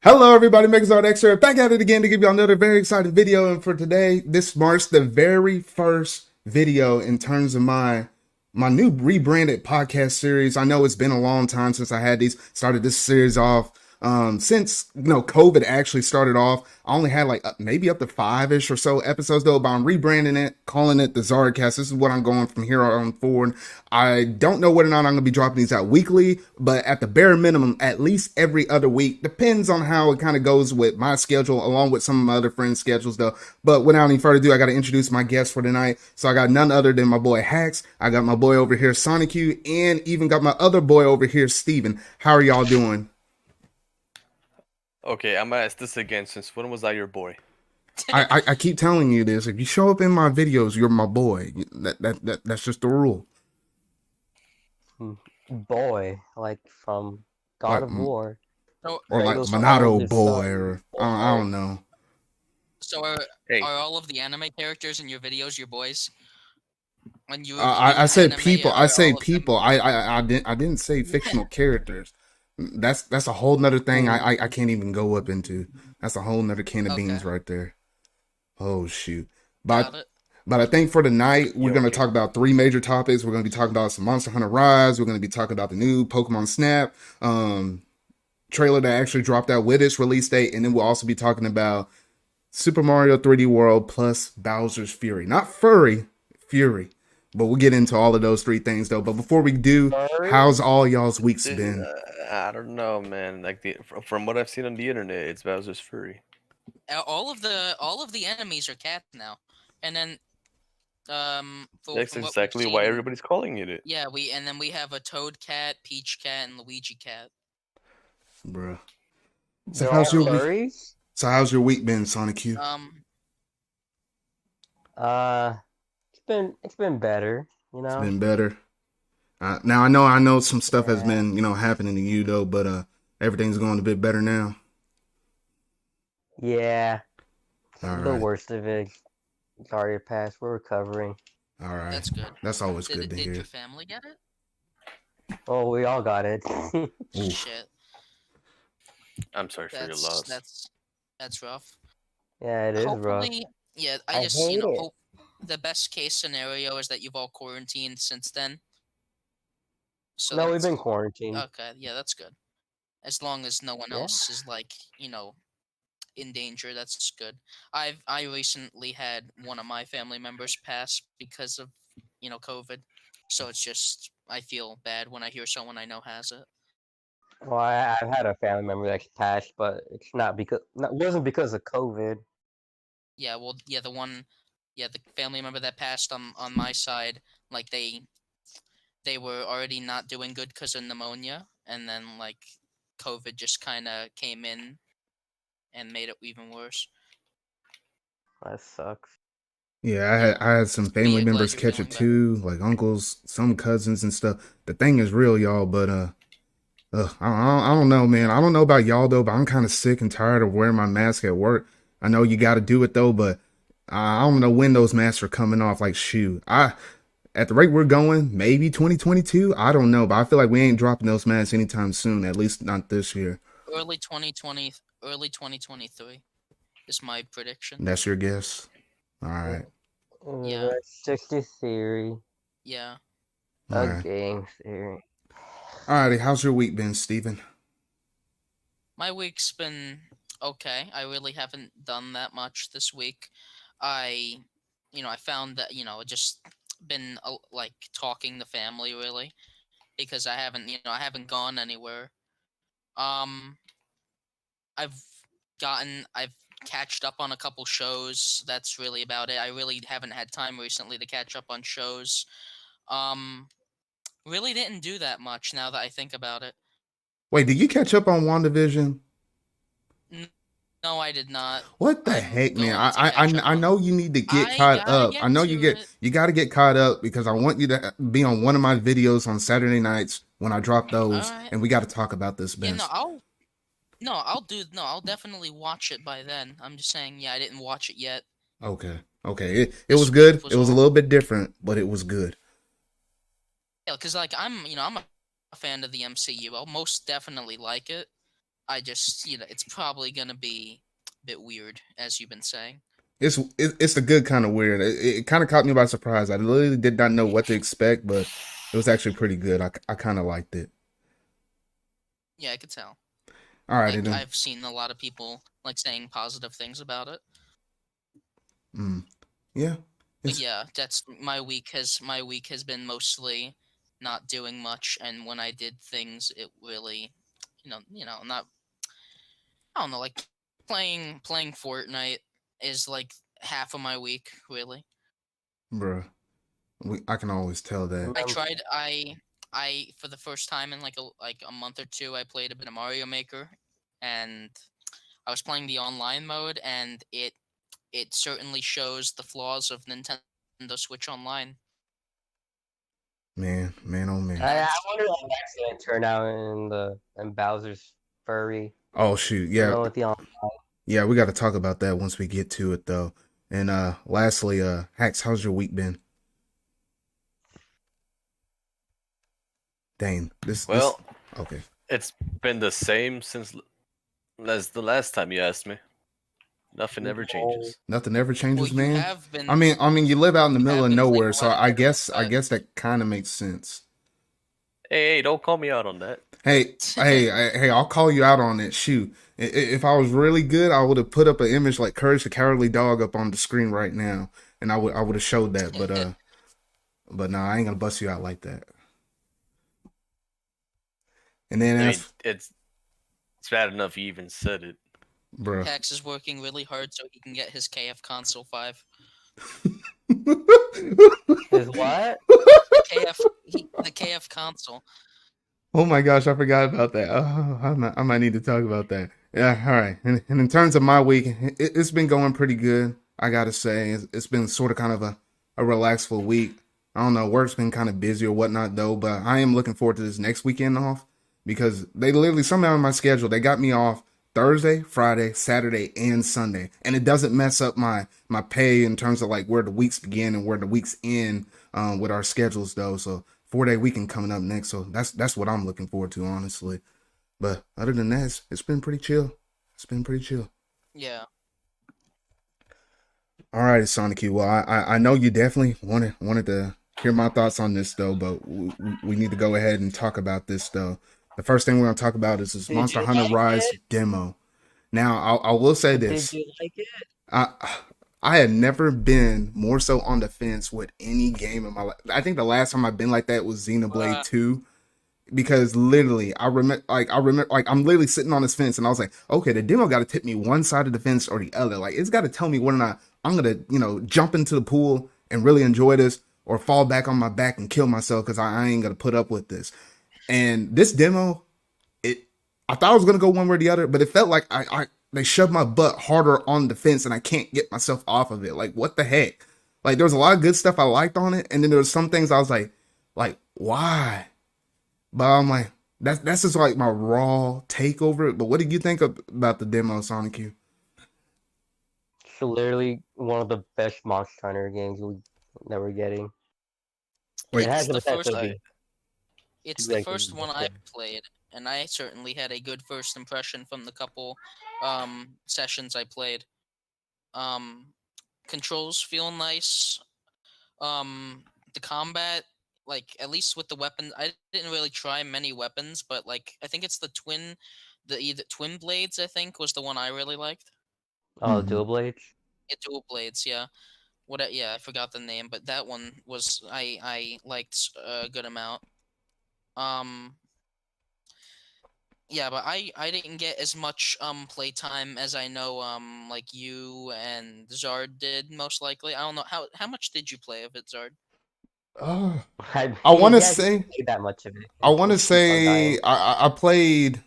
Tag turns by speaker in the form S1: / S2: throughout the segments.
S1: Hello, everybody. ZardCast here. Back at it again to give you another very exciting video. And for today, this marks the very first video in terms of my new rebranded podcast series. I know it's been a long time since I had started this series off. Since COVID actually started off, I only had like maybe up to 5-ish or so episodes though, but I'm rebranding it, calling it the ZardCast. This is what I'm going from here on forward. I don't know whether or not I'm going to be dropping these out weekly, but at the bare minimum, at least every other week. Depends on how it kind of goes with my schedule, along with some of my other friends' schedules though. But without any further ado, I got to introduce my guest for tonight. So I got none other than my boy Haxx. I got my boy over here, Sanikyu, and even got my other boy over here, Steven. How are y'all doing?
S2: Okay, I'm gonna ask this again. Since when was I your boy?
S1: I keep telling you this. If you show up in my videos, you're my boy. That's just the rule.
S3: Boy, like from God of War.
S1: Or like Monado boy, or I don't know.
S4: So are all of the anime characters in your videos your boys? When you
S1: I said people. I say people. I didn't say fictional characters. That's a whole nother thing I can't even go up into. That's a whole nother can of beans right there. Oh shoot. But I think for tonight we're gonna talk about 3 major topics. We're gonna be talking about some Monster Hunter Rise. We're gonna be talking about the new Pokemon Snap trailer that actually dropped out with its release date, and then we'll also be talking about Super Mario 3D World plus Bowser's Fury. Not Furry, Fury. But we'll get into all of those 3 things though. But before we do, how's all y'all's weeks been?
S2: I don't know, man. Like from what I've seen on the internet, it's Bowser's Fury.
S4: All of the enemies are cats now, and then
S2: that's exactly why everybody's calling it.
S4: Yeah, we have a Toad cat, Peach cat, and Luigi cat.
S1: Bruh. So how's your week? So how's your week been, Sanikyu?
S3: It's been better, you know.
S1: It's been better. Now I know some stuff has been, happening to you though, but everything's going a bit better now.
S3: Yeah.
S1: All
S3: the
S1: right.
S3: worst of it. It's already passed. We're recovering.
S1: All right.
S4: That's good.
S1: That's always good to hear.
S4: Did your family get it?
S3: Oh, we all got it.
S4: Shit.
S2: I'm sorry for your loss.
S4: That's rough.
S3: Yeah, it is rough.
S4: Yeah, I just hope the best case scenario is that you've all quarantined since then. So
S3: no, we've been quarantined.
S4: Okay, yeah, that's good. As long as no one else is like, in danger, that's good. I recently had one of my family members pass because of, COVID. So it's just I feel bad when I hear someone I know has it.
S3: Well, I've had a family member that passed, but it's it wasn't because of COVID.
S4: Yeah, well, yeah, the family member that passed on my side, like they were already not doing good because of pneumonia, and then like COVID just kind of came in and made it even worse.
S3: That sucks.
S1: Yeah, I had some family members catch it too, like uncles, some cousins and stuff. The thing is real, y'all, but I don't know, man. I don't know about y'all though, but I'm kind of sick and tired of wearing my mask at work. I know you got to do it though, but I don't know when those masks are coming off. Like, shoot, at the rate we're going, maybe 2022. I don't know, but I feel like we ain't dropping those masks anytime soon. At least not this year.
S4: Early 2020, early 2023 is my prediction.
S1: That's your guess. All right.
S4: Yeah.
S3: That's just a theory.
S4: Yeah.
S3: A game theory.
S1: Alrighty, how's your week been, Steven?
S4: My week's been okay. I really haven't done that much this week. I found that, just been like talking to family really, because I haven't gone anywhere. I've catched up on a couple shows. That's really about it. I really haven't had time recently to catch up on shows. Really didn't do that much now that I think about it.
S1: Wait, did you catch up on WandaVision?
S4: No, I did not.
S1: What the heck, man? I know you need to get caught up. I know you got to get caught up because I want you to be on one of my videos on Saturday nights when I drop those, and we got to talk about this, Ben.
S4: Yeah, I'll definitely watch it by then. I'm just saying, I didn't watch it yet.
S1: Okay. It was good. It was a little bit different, but it was good.
S4: Yeah, because like I'm a fan of the MCU. I'll most definitely like it. I just it's probably gonna be a bit weird, as you've been saying.
S1: It's the good kind of weird. It kind of caught me by surprise. I literally did not know what to expect, but it was actually pretty good. I kind of liked it.
S4: Yeah, I could tell.
S1: All right,
S4: Like
S1: then.
S4: I've seen a lot of people like saying positive things about it.
S1: Yeah,
S4: But
S1: it's
S4: yeah, that's my week has been mostly not doing much, and when I did things, it really, not I don't know, like playing Fortnite is like half of my week, really.
S1: bruh. I can always tell that.
S4: I tried I for the first time in like a month or two, I played a bit of Mario Maker, and I was playing the online mode, and it certainly shows the flaws of Nintendo Switch Online.
S1: Man, oh man.
S3: I
S4: That's
S3: wonder how that's gonna turn out in Bowser's furry.
S1: Oh shoot,
S3: You
S1: yeah,
S3: know, with the
S1: yeah. We got to talk about that once we get to it, though. And lastly, Haxx, how's your week been? Dang, this.
S2: Well,
S1: Okay,
S2: it's been the same since as the last time you asked me. Nothing ever changes.
S1: nothing ever changes,
S4: well, you
S1: man.
S4: have been
S1: I mean, you live out in the
S4: you
S1: middle
S4: have
S1: of
S4: been playing
S1: nowhere,
S4: a
S1: so
S4: lot of
S1: I
S4: different
S1: guess that kind of makes sense.
S2: Hey, don't call me out on that.
S1: Hey, I'll call you out on it. Shoot, if I was really good, I would have put up an image like Courage the Cowardly Dog up on the screen right now, and I would have showed that. But no, I ain't gonna bust you out like that. And then
S2: I mean,
S1: as
S2: it's bad enough you even said it.
S1: bruh.
S4: Hax is working really hard so he can get his KF Console 5.
S3: is what?
S4: The KF Console.
S1: Oh my gosh, I forgot about that. Oh, I might need to talk about that. Yeah, all right. And in terms of my week, it's been going pretty good. I gotta say, it's been sort of kind of a relaxful week. I don't know, work's been kind of busy or whatnot though, but I am looking forward to this next weekend off because they literally somehow in my schedule they got me off Thursday, Friday, Saturday, and Sunday, and it doesn't mess up my pay in terms of like where the weeks begin and where the weeks end with our schedules though. So 4-day weekend coming up next, so that's what I'm looking forward to, honestly. But other than that, it's been pretty chill. It's been pretty chill.
S4: Yeah.
S1: All right, Sanikyu. Well, I know you definitely wanted to hear my thoughts on this though, but we need to go ahead and talk about this though. The first thing we're gonna talk about is this
S3: Did
S1: Monster
S3: you
S1: Hunter
S3: like
S1: Rise
S3: it?
S1: demo. Now, I will say this:
S3: Did you like it?
S1: I had never been more so on the fence with any game in my life. I think the last time I've been like that was Xenoblade 2. Because literally, I remember, like, I'm literally sitting on this fence, and I was like, okay, the demo got to tip me one side of the fence or the other. Like, it's got to tell me whether or not I'm gonna, jump into the pool and really enjoy this, or fall back on my back and kill myself because I ain't gonna put up with this. And this demo, I thought I was gonna go one way or the other, but it felt like they shoved my butt harder on the fence, and I can't get myself off of it. Like, what the heck? Like, there was a lot of good stuff I liked on it, and then there was some things I was like, why? But I'm like, that's just like my raw take over it. But what did you think about the demo, Sanikyu?
S3: It's literally one of the best Monster Hunter games that we're getting.
S1: Wait,
S3: It has
S4: It's
S3: the
S4: the first.
S3: potential to be.
S4: It's the
S3: like
S4: first one
S3: yeah.
S4: I've played, and I certainly had a good first impression from the couple sessions I played. Um, Controls feel nice. The combat, like at least with the weapons, I didn't really try many weapons, but like I think it's either twin blades. I think was the one I really liked.
S3: Oh,
S1: Mhm.
S3: dual blades.
S4: Yeah, dual blades. Yeah. Yeah, I forgot the name, but that one was I liked a good amount. Um, yeah, but I didn't get as much playtime as I know like you and Zard did most likely. I don't know how much did you play of it, Zard?
S1: Uh,
S3: I
S1: I want to
S3: yeah, I didn't
S1: say,
S3: play that much of it.
S1: I want to
S3: It keeps on
S1: say,
S3: dying.
S1: I played.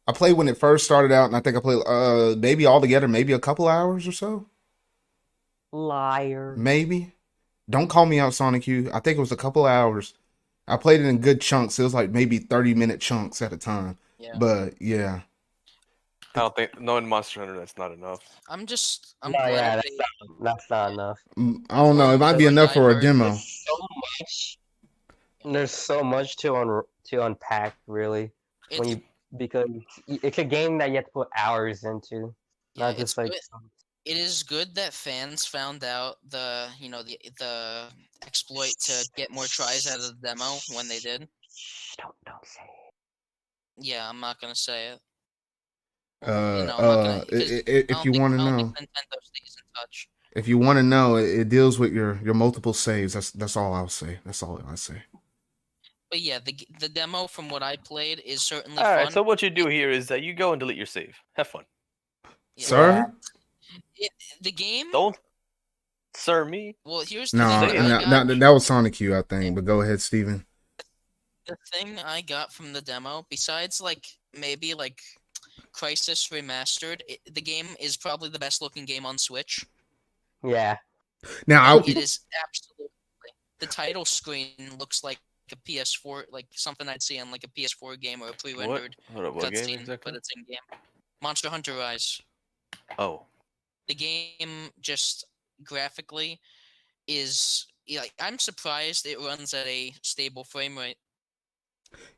S1: I played when it first started out, and I think I played maybe all together, maybe a couple hours or so,
S3: Liar.
S1: maybe. Don't call me out, Sonic. I think it was a couple hours. I played it in good chunks. It was like maybe 30-minute chunks at a time.
S4: Yeah.
S1: But yeah,
S2: I don't think knowing Monster Hunter that's not enough.
S4: I'm
S3: No,
S4: glad
S3: yeah,
S4: they
S3: that's not enough.
S1: I don't know. It might be
S4: From
S1: enough
S4: what
S1: for
S4: I
S1: a
S4: heard,
S1: demo.
S3: There's so much. There's so much to unpack, really. When
S4: it's
S3: you because it's a game that you have to put hours into,
S4: Yeah,
S3: not
S4: it's
S3: just like
S4: good. It is good that fans found out the the exploit to get more tries out of the demo when they did.
S3: don't say it.
S4: Yeah, I'm not gonna say it.
S1: Uh,
S4: I'm not gonna
S1: uh,
S4: because
S1: if you want to
S4: I don't think
S1: know,
S4: Nintendo stays in touch.
S1: if you want to know, it deals with your multiple saves. That's all I'll say. That's all I say.
S4: But yeah, the demo from what I played is certainly
S2: All right.
S4: fun.
S2: So what you do here is that you go and delete your save. Have fun.
S4: Yeah.
S1: Sir?
S4: The game.
S2: Don't sir me.
S4: Well, here's the
S1: No,
S4: thing
S2: Say
S4: I
S2: it.
S4: got.
S1: that was Sanikyu, I think. But go ahead, Steven.
S4: The thing I got from the demo, besides like maybe like Crisis Remastered, the game is probably the best looking game on Switch.
S3: Yeah.
S1: Now,
S4: It is absolutely. The title screen looks like a PS4, like something I'd see on like a PS4 game or a pre-rendered
S2: What game
S4: cutscene,
S2: exactly?
S4: but it's in game. Monster Hunter Rise.
S2: Oh,
S4: The game just graphically is like I'm surprised it runs at a stable frame rate.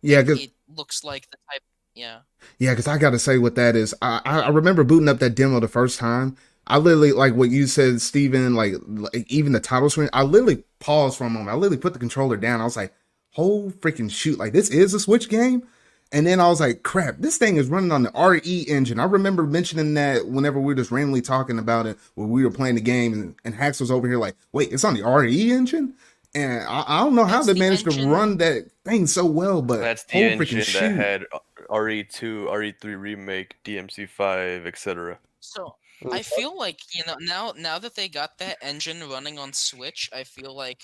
S1: yeah,
S4: It looks like the type. Yeah.
S1: yeah, because I gotta say what that is. I remember booting up that demo the first time. I literally, like what you said, Steven, like even the title screen, I literally paused for a moment. I literally put the controller down. I was like, "Oh freaking shoot! Like this is a Switch game." And then I was like, "Crap! This thing is running on the RE engine." I remember mentioning that whenever we were just randomly talking about it when we were playing the game, and Haxx was over here like, "Wait, it's on the RE engine?" And I don't know how
S4: That's
S1: they
S4: the
S1: managed to
S4: engine.
S1: run that thing so well, but
S2: that's the
S1: oh
S2: engine
S1: freaking
S2: that
S1: shoot!
S2: had RE2, RE3 remake, DMC5, etc.
S4: So I feel like now that they got that engine running on Switch, I feel like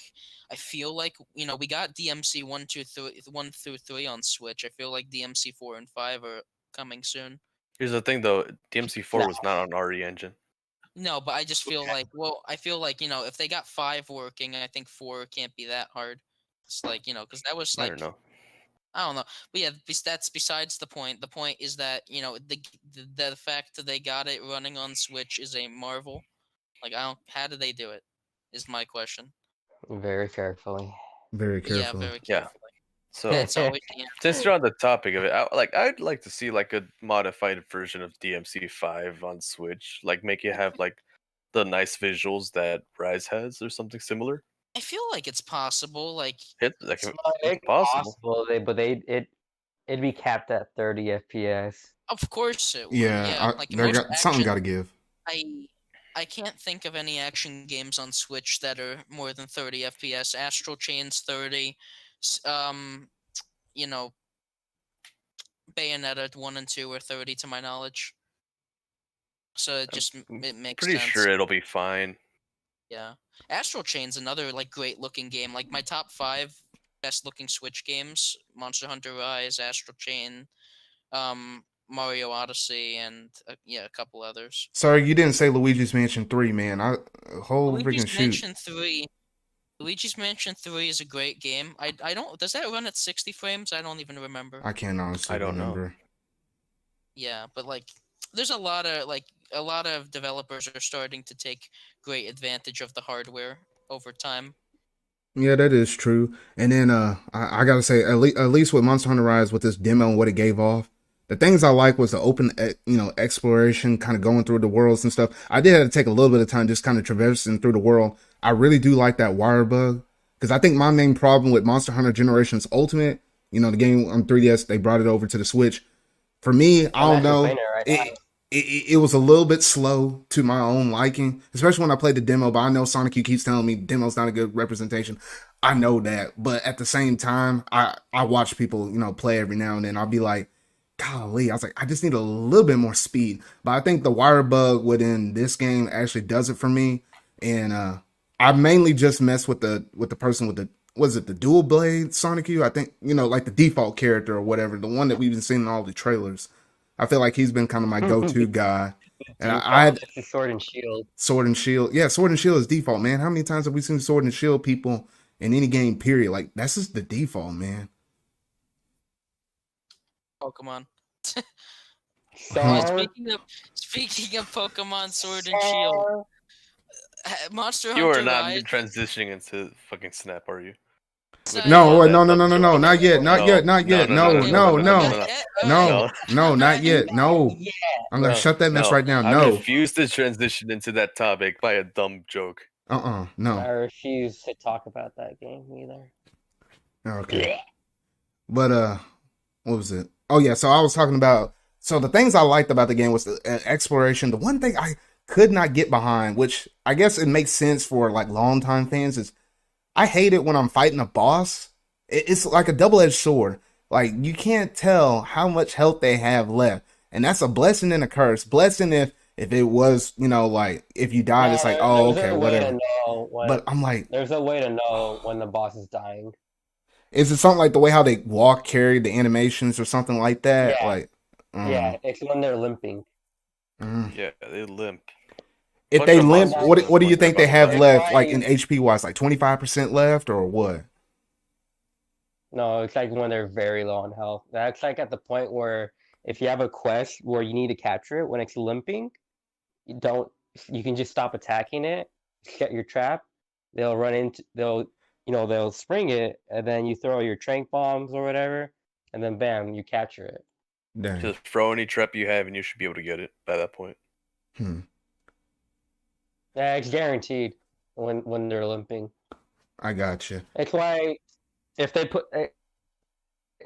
S4: we got DMC 1 through 3 on Switch. I feel like DMC 4 and 5 are coming soon.
S2: Here's the thing though, DMC4
S3: No.
S2: was not on RE engine.
S4: No, but I just feel like I feel like if they got 5 working, I think 4 can't be that hard. It's like because that was
S2: I
S4: like
S2: don't know.
S4: I don't know, but yeah, that's besides the point. The point is that the fact that they got it running on Switch is a marvel. Like I don't, how did they do it? Is my question.
S3: Very carefully.
S1: Very
S4: Yeah,
S1: careful.
S4: very
S2: Yeah.
S4: carefully.
S2: So
S4: It's always
S2: since you're on the topic of it, I'd like to see like a modified version of DMC5 on Switch, like make it have like the nice visuals that Rise has or something similar.
S4: I feel like it's possible. Like
S2: Like
S3: It's
S2: it's possible.
S3: it'd be capped at 30 FPS.
S4: of course it would.
S1: Yeah,
S4: Yeah, like
S1: there
S4: most
S1: got something
S4: action.
S1: got to give.
S4: I can't think of any action games on Switch that are more than 30 FPS. Astral Chain's 30. You know, Bayonetta 1 and 2 are 30 to my knowledge. So it just it makes
S2: Pretty
S4: sense.
S2: sure it'll be fine.
S4: Yeah. Astral Chain's another like great looking game. Like my top 5 best looking Switch games: Monster Hunter Rise, Astral Chain, Mario Odyssey, and a couple others.
S1: Sorry, you didn't say Luigi's Mansion 3, man. Whole freaking
S4: Luigi's
S1: shoot.
S4: Mansion 3. Luigi's Mansion 3 is a great game. I don't does that run at 60 frames? I don't even remember.
S1: I can't honestly
S2: I don't know.
S1: remember.
S4: Yeah, but like there's a lot of developers are starting to take great advantage of the hardware over time.
S1: Yeah, that is true. And then I gotta say, at least with Monster Hunter Rise, with this demo and what it gave off, the things I like was the open, exploration, kind of going through the worlds and stuff. I did have to take a little bit of time just kind of traversing through the world. I really do like that wire bug because I think my main problem with Monster Hunter Generations Ultimate, the game on 3DS, they brought it over to the Switch. For me, I don't know. It was a little bit slow to my own liking, especially when I played the demo. But I know Sanikyu keeps telling me demo's not a good representation. I know that, but at the same time, I watch people play every now and then. I'll be like, golly, I was like, I just need a little bit more speed. But I think the wire bug within this game actually does it for me. And I mainly just mess with the person with the dual blade Sanikyu? I think like the default character or whatever, the one that we've been seeing in all the trailers. I feel like he's been kind of my go-to guy. And I had
S3: Sword and Shield.
S1: Sword and Shield. Yeah, Sword and Shield is default, man. How many times have we seen Sword and Shield people in any game, period? Like, that's just the default, man.
S4: Pokemon.
S3: Star.
S4: Speaking of Pokemon Sword and Shield, Monster
S2: You
S4: Hunter
S2: are not
S4: Rise.
S2: transitioning into fucking Snap, are you?
S1: No,
S2: that
S1: no, no,
S2: dumb
S1: no, no, no,
S2: joke.
S1: not yet, not yet, not
S2: No,
S1: yet.
S2: no, no,
S1: No,
S2: no,
S1: no,
S2: no, no,
S1: no,
S2: no,
S1: no,
S2: no,
S1: no, not yet. No,
S3: Yeah.
S1: I'm gonna
S2: no,
S1: shut that mess
S2: no.
S1: right now.
S2: I
S1: No,
S2: refuse to transition into that topic by a dumb joke.
S1: no.
S3: I refuse to talk about that game either.
S1: Okay, but what was it? Oh yeah, so I was talking about. So the things I liked about the game was the exploration. The one thing I could not get behind, which I guess it makes sense for like longtime fans, is I hate it when I'm fighting a boss. It's like a double-edged sword. Like you can't tell how much health they have left, and that's a blessing and a curse. Blessing if it was, like if you died, it's like, oh,
S3: There's
S1: okay,
S3: a way
S1: whatever.
S3: to know when.
S1: But I'm like,
S3: There's a way to know when the boss is dying.
S1: is it something like the way how they walk, carry the animations, or something like that?
S3: Yeah.
S1: Like,
S3: Yeah, it's when they're limping.
S2: Yeah, they limp.
S1: If
S2: Bunch
S1: they
S2: of
S1: limp,
S2: monsters
S1: what do you
S2: when they're
S1: think they
S2: about to
S1: have
S2: die.
S1: left, like
S3: Why-
S1: in HP wise, like 25% left, or what?
S3: No, it's like when they're very low on health. That's like at the point where if you have a quest where you need to capture it when it's limping, you don't. You can just stop attacking it, set your trap. They'll spring it, and then you throw your trank bombs or whatever, and then bam, you capture it.
S1: Dang.
S2: Just throw any trap you have, and you should be able to get it by that point.
S3: Yeah, it's guaranteed when they're limping.
S1: I got you.
S3: It's why if they put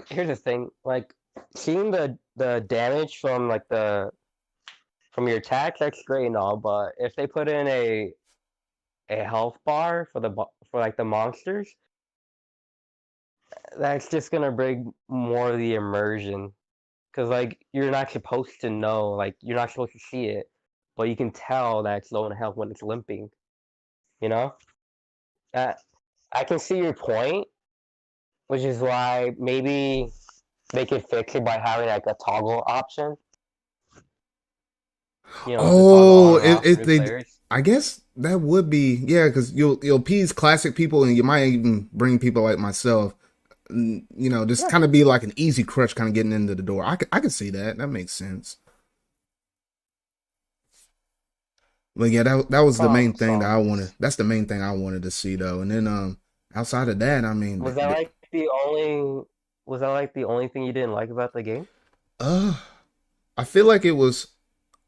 S3: here's the thing, like seeing the damage from from your attack, that's great and all, but if they put in a health bar for like the monsters, that's just gonna bring more of the immersion. Cause like you're not supposed to know, like you're not supposed to see it, but you can tell that it's low in health when it's limping. You know? I can see your point, which is why maybe they could fix it by having like a toggle option. To toggle
S1: Oh,
S3: on and off for new
S1: they,
S3: players.
S1: I guess that would be, yeah, because you'll appease classic people, and you might even bring people like myself. Just kind of be like an easy crush, kind of getting into the door. I could see that. That makes sense. But yeah, that was the main thing that I wanted. That's the main thing I wanted to see though. And then outside of that, I mean,
S3: Was that like the only thing you didn't like about the game?
S1: I feel like it was.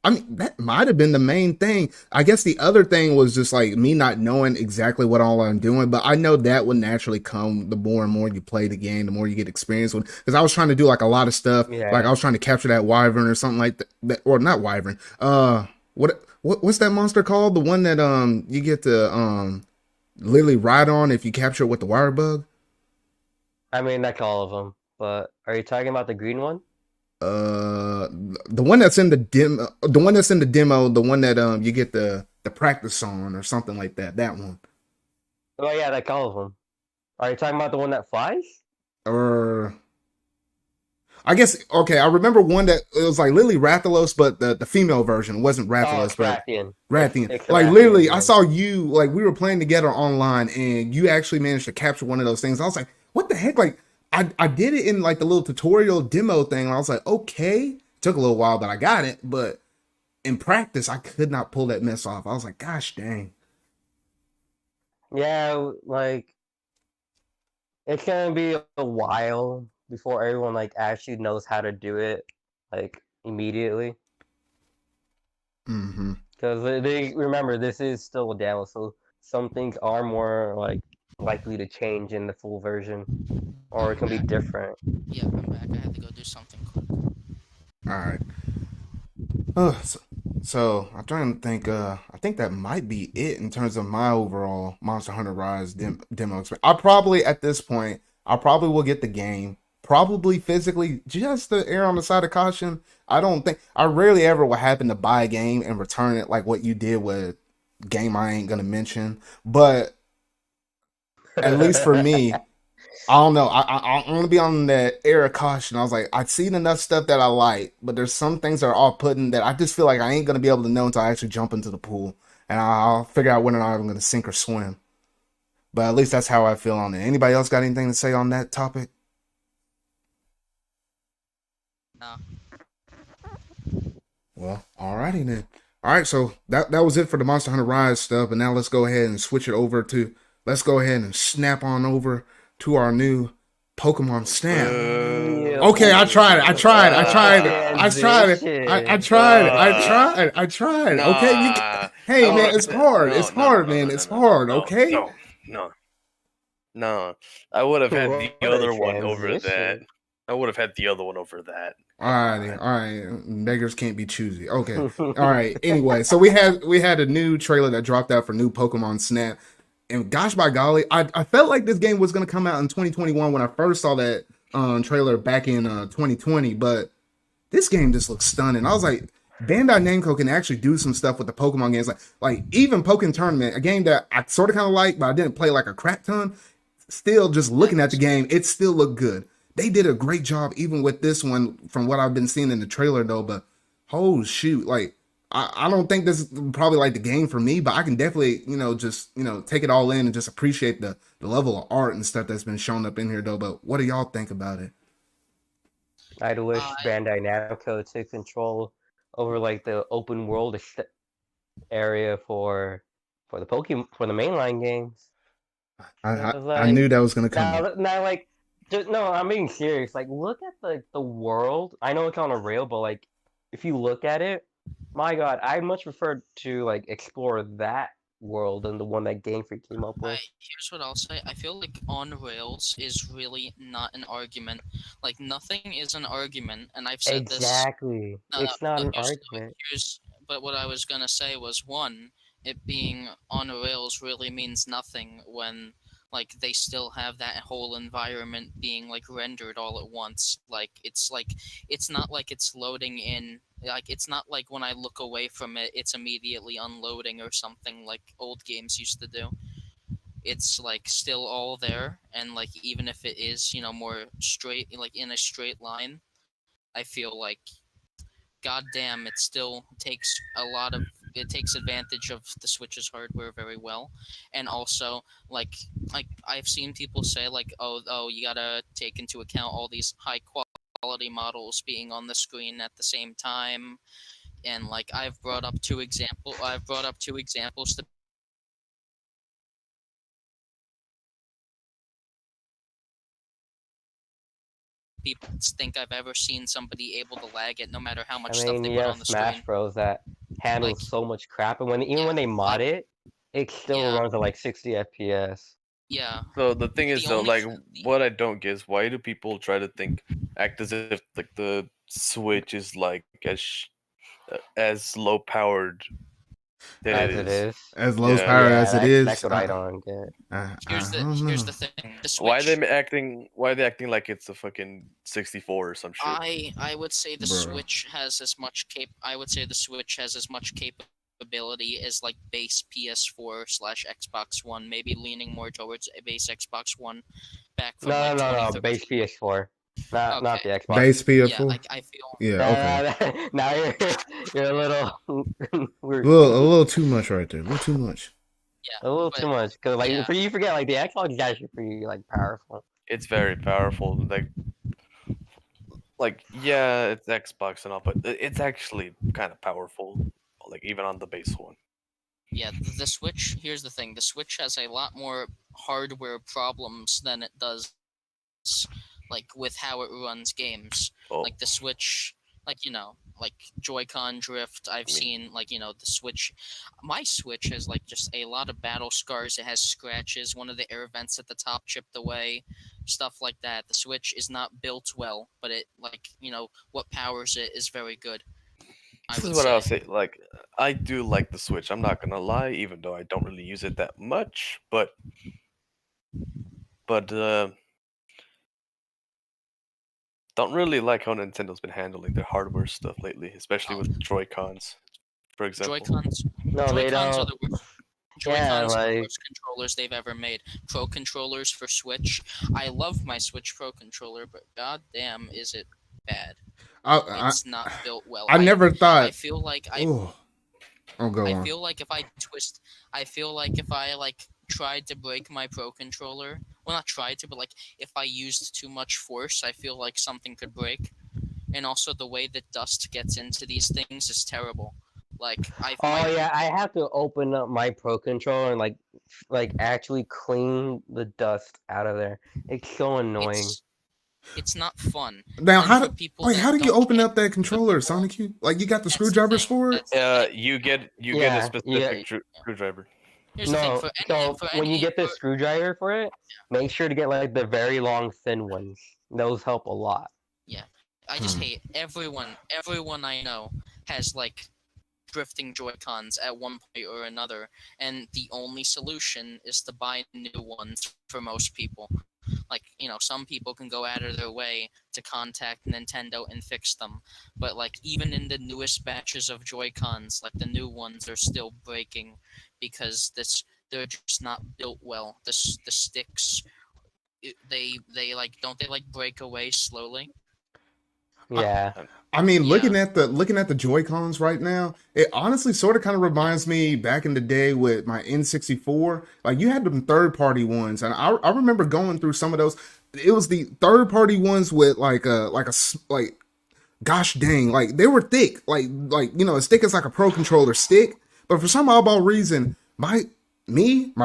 S1: I mean, that might have been the main thing. I guess the other thing was just like me not knowing exactly what all I'm doing, but I know that would naturally come the more and more you play the game, the more you get experience with. Because I was trying to do like a lot of stuff, like I was trying to capture that wyvern or something like that, or not wyvern. What's that monster called? The one that you get to literally ride on if you capture it with the wire bug.
S3: I mean, that's all of them. But are you talking about the green one?
S1: The one that's in the demo, the one that you get the practice on or something like that. That one.
S3: Oh yeah, that's all of them. Are you talking about the one that flies?
S1: Or I guess okay. I remember one that it was like Lily Rathalos, but the female version wasn't Rathalos, but Rathian. Like literally, I saw you like we were playing together online, and you actually managed to capture one of those things. I was like, what the heck, like. I did it in like the little tutorial demo thing. And I was like, okay. Took a little while, but I got it. But in practice, I could not pull that mess off. I was like, gosh dang.
S3: Yeah, like it's gonna be a while before everyone like actually knows how to do it like immediately. Because they remember this is still a demo, so some things are more like likely to change in the full version, or it can be different.
S4: Yeah, I'm back. I had to go do something quick.
S1: All right. So I'm trying to think. I think that might be it in terms of my overall Monster Hunter Rise demo experience. At this point, I probably will get the game, probably physically, just to err on the side of caution. I rarely ever will happen to buy a game and return it like what you did with game I ain't gonna mention, but at least for me, I don't know. I'm gonna be on that air of caution. I was like, I've seen enough stuff that I like, but there's some things that are off-putting that I just feel like I ain't gonna be able to know until I actually jump into the pool, and I'll figure out whether or not I'm gonna sink or swim. But at least that's how I feel on it. Anybody else got anything to say on that topic?
S3: No.
S1: Well, alrighty then. All right, so that was it for the Monster Hunter Rise stuff, and now let's go ahead and switch it over to. Let's go ahead and snap on over to our new Pokemon Snap.
S3: Yeah,
S1: Okay, I tried it. I tried it. Okay,
S2: Nah,
S1: hey
S2: I would
S1: man,
S2: have
S1: it's
S2: said
S1: hard. It's
S2: no, no, no,
S1: hard,
S2: no,
S1: man.
S2: no, no,
S1: It's
S2: no, no,
S1: hard.
S2: no,
S1: Okay.
S2: no, no, no. I would have had the
S3: What a
S2: other one over that.
S3: transition.
S2: I would have had the other one over that.
S1: All
S2: Come
S1: right,
S2: on.
S1: all right. Beggars can't be choosy. Okay, all right. Anyway, so we had a new trailer that dropped out for new Pokemon Snap, and gosh by golly, I felt like this game was gonna come out in 2021 when I first saw that trailer back in 2020, but this game just looks stunning. I was like, Bandai Namco can actually do some stuff with the Pokemon games, like even Pokken Tournament, a game that I sort of kind of like, but I didn't play like a crap ton. Still, just looking at the game, it still looked good. They did a great job even with this one from what I've been seeing in the trailer though. But oh shoot, like I don't think this is probably like the game for me, but I can definitely just take it all in and just appreciate the level of art and stuff that's been shown up in here though. But what do y'all think about it?
S3: I'd wish Bandai Namco took control over like the open world area for the mainline games.
S1: I knew that was gonna come up.
S3: Now, like, no, I'm being serious. Like, look at the world. I know it's on a rail, but like, if you look at it, my God, I much prefer to like explore that world than the one that Game Freak came up with.
S4: Here's what I'll say. I feel like on rails is really not an argument. Like nothing is an argument, and I've said
S3: Exactly.
S4: this.
S3: It's not an
S4: here's-
S3: argument.
S4: But what I was gonna say was one, it being on rails really means nothing when like they still have that whole environment being like rendered all at once. Like it's not like it's loading in. Like it's not like when I look away from it, it's immediately unloading or something like old games used to do. It's like still all there, and like even if it is more straight, like in a straight line, I feel like goddamn, it still takes it takes advantage of the Switch's hardware very well, and also like I've seen people say like oh you gotta take into account all these high quality models being on the screen at the same time, and like I've brought up two examples to people think I've ever seen somebody able to lag it no matter how much stuff they
S3: You
S4: put
S3: have
S4: on the
S3: Smash
S4: screen.
S3: Bros that handles
S4: Like-
S3: so much crap, and when they mod it, it still runs at like 60 FPS.
S4: Yeah.
S2: So the thing is
S4: The
S2: though,
S4: only
S2: like
S4: thing-
S2: what I don't get is why do people try to act as if like the Switch is like as low powered than
S3: As
S2: it is.
S1: As low
S2: Yeah.
S1: power as it is.
S3: That's what I don't get.
S4: Here's the thing. The Switch,
S2: Why are they acting like it's a fucking 64 or some shit?
S4: I would say the
S1: Bruh.
S4: Switch has as much capability as like base PS4/Xbox One, maybe leaning more towards a base Xbox One back from
S3: No,
S4: like
S3: base PS4, not
S4: Okay.
S3: the Xbox.
S1: Base
S4: Yeah,
S1: PS4.
S4: like I feel
S1: Yeah, okay.
S3: Now you're a little weird.
S1: A little too much right there. A little too much.
S3: A little
S4: but-
S3: too much, because like
S4: yeah.
S3: you forget like the Xbox is actually pretty like powerful.
S2: It's very powerful. Like yeah, it's Xbox and all, but it's actually kind of powerful. Like even on the base one.
S4: Yeah, the Switch, here's the thing. The Switch has a lot more hardware problems than it does like with how it runs games.
S2: Oh,
S4: Like the Switch, like like Joy-Con drift. I've seen like the Switch. My Switch has like just a lot of battle scars. It has scratches. One of the air vents at the top chipped away, stuff like that. The Switch is not built well, but it like what powers it is very good.
S2: this is what I'll say. Like I do like the Switch. I'm not gonna lie, even though I don't really use it that much. But don't really like how Nintendo's been handling their hardware stuff lately, especially with Joy-Cons, for example.
S4: Joy-Cons.
S3: No, they
S4: Joy-Cons are
S3: don't.
S4: the Joy-Cons are the
S3: like-
S4: worst controllers they've ever made. Pro controllers for Switch. I love my Switch Pro controller, but goddamn, is it bad? It's not built well.
S1: I never
S4: I
S1: thought.
S4: feel like
S1: Oh, go
S4: I
S1: on.
S4: feel like if I like tried to break my Pro controller, well not tried to, but like if I used too much force, I feel like something could break. And also the way that dust gets into these things is terrible. Like
S3: Oh yeah, I have to open up my Pro controller and like like actually clean the dust out of there. It's so annoying.
S4: It's not fun.
S1: Now,
S4: And for people
S1: how
S4: that
S1: do you
S4: don't
S1: open
S4: care
S1: up that controller,
S4: people,
S1: Sanikyu? Like, you got the
S4: that's the
S1: screwdrivers
S4: thing.
S1: for it?
S4: That's the thing.
S2: You get a
S3: Yeah,
S2: specific screwdriver.
S4: Here's the thing.
S3: No,
S4: For
S3: so when you get the
S4: for
S3: screwdriver for it, make sure to get like the very long thin ones. Those help a lot.
S4: yeah, I just
S1: Hmm.
S4: hate everyone I know has like drifting Joy-Cons at one point or another, and the only solution is to buy new ones for most people. Like, some people can go out of their way to contact Nintendo and fix them, but like even in the newest batches of Joy-Cons, like the new ones are still breaking because they're just not built well. The sticks, they like don't they like break away slowly?
S3: Yeah.
S1: I mean,
S4: Yeah.
S1: looking at the Joy-Cons right now, it honestly sort of kind of reminds me back in the day with my N64. Like, you had them third-party ones, and I remember going through some of those. It was the third-party ones with like gosh dang, like they were thick, like as thick as like a Pro Controller stick. But for some oddball reason, my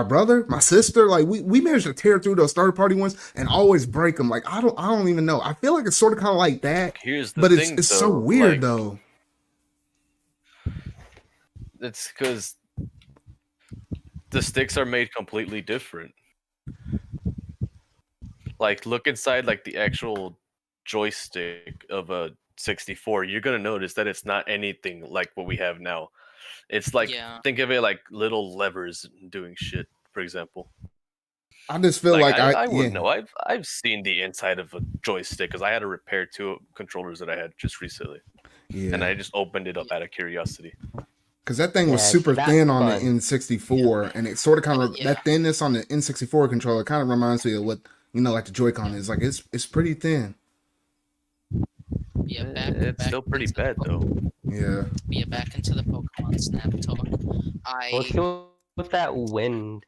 S1: brother, my sister, like we managed to tear through those third party ones and always break them. Like I don't even know. I feel like it's sort of kind of like that,
S2: Here's the
S1: but
S2: thing,
S1: it's so
S2: though,
S1: weird
S2: like,
S1: though.
S2: It's because the sticks are made completely different. Like, look inside like the actual joystick of a 64. You're gonna notice that it's not anything like what we have now. It's like,
S4: Yeah.
S2: think of it like little levers doing shit. For example,
S1: I just feel
S2: like
S1: like
S2: I wouldn't know. I've seen the inside of a joystick because I had to repair 2 controllers that I had just recently, and I just opened it up out of curiosity.
S1: Because that thing was
S3: Yeah,
S1: super
S3: that's
S1: thin on the
S3: fun.
S1: N64, and it sort of kind of
S4: Yeah.
S1: that thinness on the N64 controller kind of reminds me of what like the Joy-Con is. Like it's pretty thin.
S4: Yeah,
S2: It's still pretty
S4: into the
S2: bad though.
S1: Yeah.
S4: Yeah, back into the Pokemon Snap talk.
S3: What's with that wind?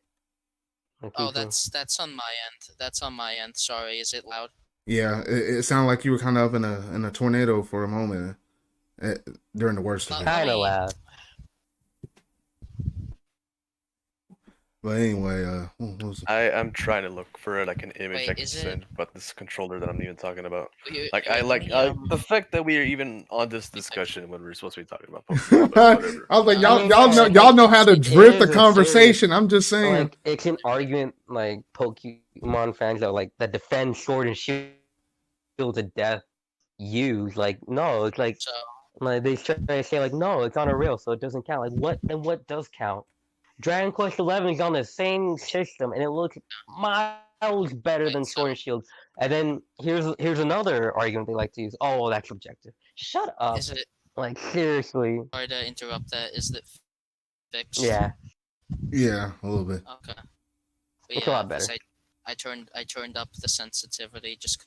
S3: Like,
S4: Oh,
S3: people-
S4: that's on my end. That's on my end. Sorry, is it loud?
S1: Yeah, it sounded like you were kind of up in a tornado for a moment during the worst of it.
S3: kind of
S4: me-
S3: loud.
S1: But anyway, what was it?
S2: I'm trying to look for like an image
S4: Wait,
S2: I can
S4: is it-
S2: send about this controller that I'm even talking about. Like
S4: Wait,
S2: I
S4: let me,
S2: the fact that we are even on this discussion when we're supposed to be talking about Pokemon, but whatever.
S1: I was like,
S3: I mean,
S1: y'all know how to
S3: it
S1: drift the
S3: is a
S1: conversation. I'm just saying.
S3: Like, it's an argument like Pokemon fans that defend Sword and Shield to death use. Like, no, it's like
S4: So
S3: they try to say like, no, it's on a rail, so it doesn't count. Like, what does count? Dragon Quest XI is on the same system, and it looks miles better than Sword and Shield. And then here's another argument they like to use. Oh, well, that's subjective. Shut up.
S4: is it?
S3: Like, seriously.
S4: Sorry to interrupt. That is it fixed?
S3: Yeah.
S1: Yeah, a little bit.
S4: Okay. But
S3: It's a lot
S4: 'cause
S3: better.
S4: I turned up the sensitivity just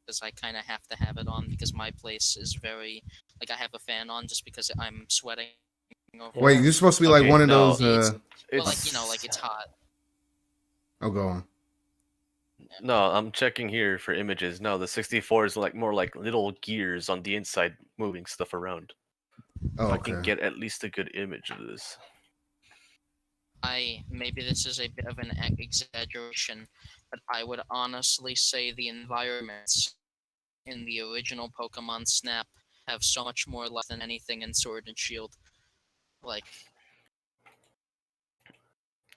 S4: because I kind of have to have it on because my place is very like I have a fan on just because I'm sweating. Over
S1: Wait, you're supposed to be like
S2: Okay,
S1: one of
S2: no,
S1: those.
S4: well, like it's hot.
S1: Oh, go on.
S2: No, I'm checking here for images. No, the 64 is like more like little gears on the inside moving stuff around.
S1: Oh,
S2: I
S1: okay.
S2: can get at least a good image of this.
S4: Maybe this is a bit of an exaggeration, but I would honestly say the environments in the original Pokemon Snap have so much more life than anything in Sword and Shield. Like,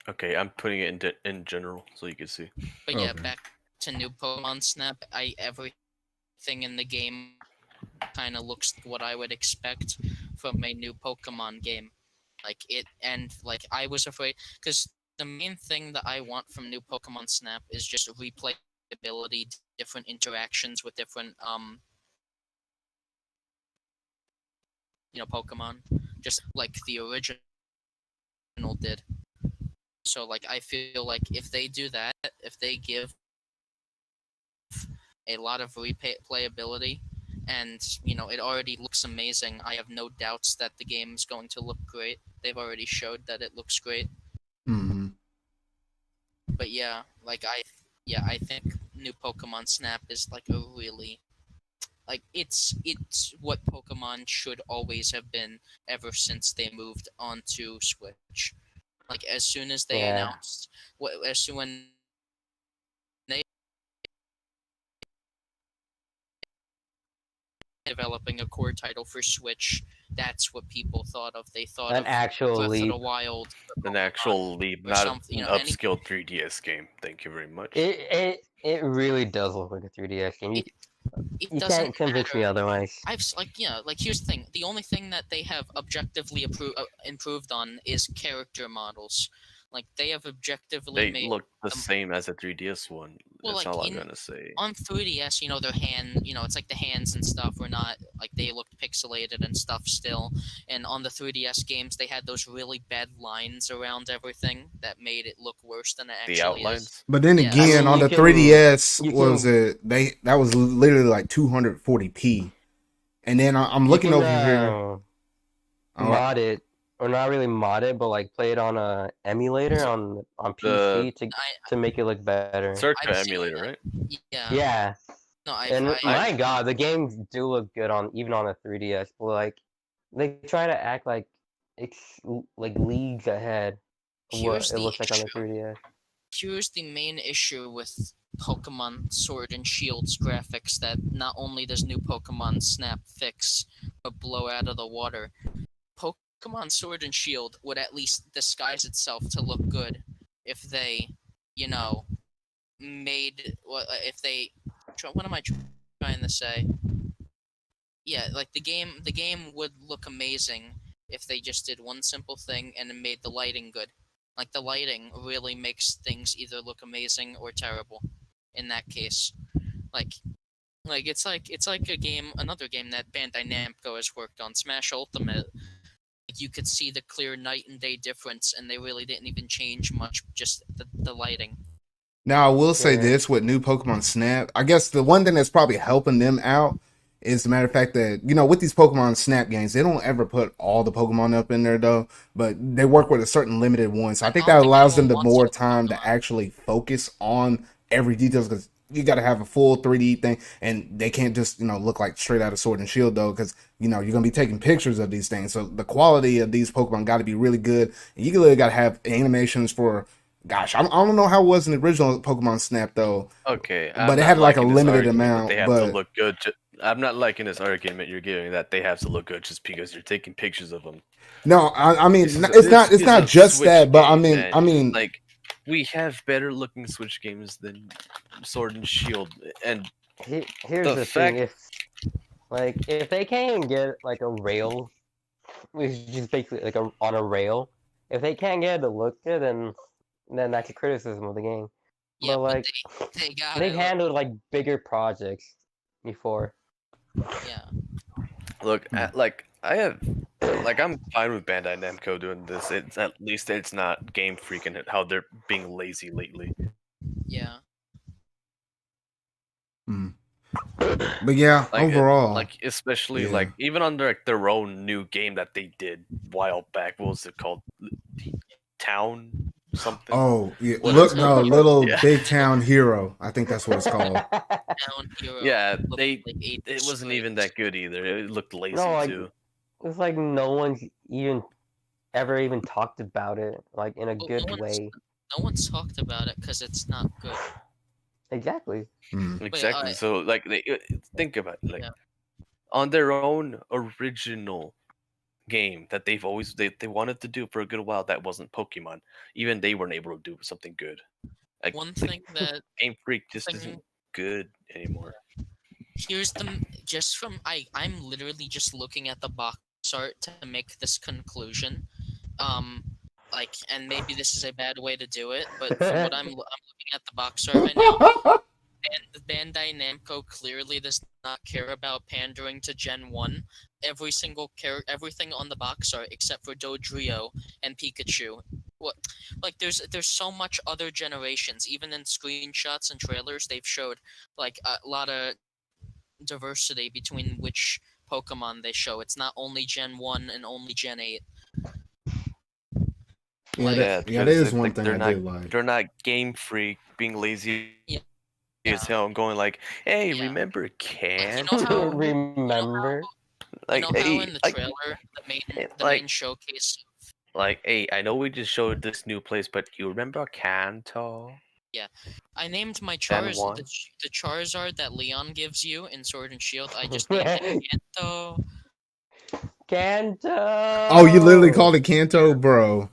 S2: Okay, I'm putting it in general so you can see.
S4: but yeah,
S1: Okay.
S4: back to new Pokemon Snap. Everything in the game kind of looks like what I would expect from a new Pokemon game. Like it, and like I was afraid because the main thing that I want from new Pokemon Snap is just replayability, different interactions with different Pokemon, just like the original did. So like I feel like if they do that, if they give a lot of replayability, and it already looks amazing. I have no doubts that the game is going to look great. They've already showed that it looks great.
S1: Mm-hmm.
S4: But yeah, I think new Pokemon Snap is like a really it's what Pokemon should always have been ever since they moved onto Switch. Like as soon as they
S3: Yeah.
S4: announced, as soon when they developing a core title for Switch, that's what people thought of. They thought
S3: An
S4: of
S3: actual
S4: Breath of
S3: leap.
S4: the Wild, or
S2: An
S4: Pokemon,
S2: actual leap,
S4: or
S2: not
S4: something.
S2: an
S4: Any
S2: upscale 3DS game. Thank you very much.
S3: It really does look like a 3DS game.
S4: it
S3: You
S4: doesn't
S3: can't convince me
S4: matter.
S3: otherwise.
S4: Like here's the thing. The only thing that they have objectively improved on is character models. Like they have objectively
S2: They
S4: made
S2: look the
S4: them.
S2: same as a 3DS one.
S4: Well,
S2: That's
S4: like
S2: all I'm gonna say.
S4: on 3DS, their hand, it's like the hands and stuff were not like they looked pixelated and stuff still. And on the 3DS games, they had those really bad lines around everything that made it look worse than it
S2: The
S4: actually is.
S2: outlines.
S1: But then
S4: Yeah.
S1: again,
S3: I mean,
S1: on
S3: you
S1: the
S3: can-
S1: 3DS,
S3: you
S1: was
S3: can-
S1: it that was literally like 240p. And then I'm
S3: You
S1: looking
S3: can
S1: over here.
S3: mod it, or not really mod it, but like play it on a emulator
S2: So,
S3: on
S2: the
S3: PC to make it look better.
S2: Circa
S4: I've seen
S2: emulator,
S4: that.
S2: right?
S4: Yeah.
S3: Yeah,
S4: No,
S3: and my God, the games do look good on even on a 3DS. But like, they try to act like it's like leagues ahead of what
S4: Here's
S3: it
S4: the
S3: looks like on the
S4: issue.
S3: 3DS.
S4: Here's the main issue with Pokemon Sword and Shield's graphics that not only does new Pokemon Snap fix but blow out of the water. Pokemon Sword and Shield would at least disguise itself to look good if they, made if they. What am I trying to say? Yeah, like the game would look amazing if they just did one simple thing and it made the lighting good. Like the lighting really makes things either look amazing or terrible. In that case, like it's like another game that Bandai Namco has worked on, Smash Ultimate. You could see the clear night and day difference, and they really didn't even change much, just the lighting.
S1: Now, I will say
S3: Yeah.
S1: this with new Pokemon Snap. I guess the one thing that's probably helping them out is the matter of fact that, with these Pokemon Snap games, they don't ever put all the Pokemon up in there, though, but they work with a certain limited one. So I think
S4: I don't
S1: that
S4: think
S1: allows them
S4: anyone
S1: the
S4: wants
S1: more
S4: all the
S1: time to
S4: Pokemon.
S1: actually focus on every detail, because you got to have a full 3D thing, and they can't just, look like straight out of Sword and Shield, though, because, you're going to be taking pictures of these things. So the quality of these Pokemon got to be really good. And you really got to have animations for. Gosh, I don't know how it was in the original Pokemon Snap though.
S2: Okay,
S1: but it had like a limited amount.
S2: They have
S1: but
S2: to look good. I'm not liking this argument you're giving that they have to look good just because you're taking pictures of them.
S1: no, I mean
S2: This
S1: it's
S2: is
S1: not
S2: a
S1: just
S2: Switch
S1: that, but
S2: game,
S1: I mean,
S2: like we have better looking Switch games than Sword and Shield, and
S3: Here's
S2: the
S3: the
S2: fact-
S3: thing: if they can't get like a rail, which is just basically like on a rail, if they can't get it to look good, then that's a criticism of the game.
S4: Yeah,
S3: but like
S4: they got
S3: they've
S4: it.
S3: handled like bigger projects before.
S4: Yeah.
S2: look I'm fine with Bandai Namco doing this. It's at least it's not Game Freak and how they're being lazy lately.
S4: Yeah.
S1: but yeah, overall,
S2: especially
S1: yeah.
S2: even under their own new game that they did a while back. What was it called? Town something.
S1: Oh yeah,
S2: What
S1: look,
S2: is it
S1: no,
S2: called?
S1: little
S2: Yeah.
S1: Big Town Hero. I think that's what it's called.
S4: Town Hero
S2: Yeah,
S4: looked
S2: it
S4: like
S2: wasn't even that good either. It looked lazy
S3: No, like,
S2: too.
S3: it's like no one's ever even talked about it like in a
S4: Well,
S3: good way.
S4: No one's talked about it because it's not good.
S3: Exactly.
S2: Exactly. So they think about it,
S4: Yeah.
S2: on their own original game that they've always they wanted to do for a good while that wasn't Pokemon. Even they weren't able to do something good. Like
S4: One thing that
S2: Game Freak just isn't good anymore.
S4: here's I'm literally just looking at the box art to make this conclusion. And maybe this is a bad way to do it, but from what I'm looking at the box art right now, and Bandai Namco clearly does not care about pandering to Gen 1. Everything on the box art except for Dodrio and Pikachu. There's so much other generations. Even in screenshots and trailers, they've showed like a lot of diversity between which Pokemon they show. It's not only Gen 1 and only Gen 8.
S1: That is one thing I did like.
S2: They're not Game Freak being lazy
S4: Yeah.
S2: as hell and going like, "Hey,
S4: Yeah.
S2: remember Can?"
S3: Remember?
S4: How in the trailer, the main showcase
S2: Like, hey, I know we just showed this new place, but you remember Kanto?
S4: I named my
S2: Gen
S4: Chars
S2: 1?
S4: the Charizard that Leon gives you in Sword and Shield. I just named it Kanto.
S3: Kanto.
S1: Oh, you literally called it Kanto, bro.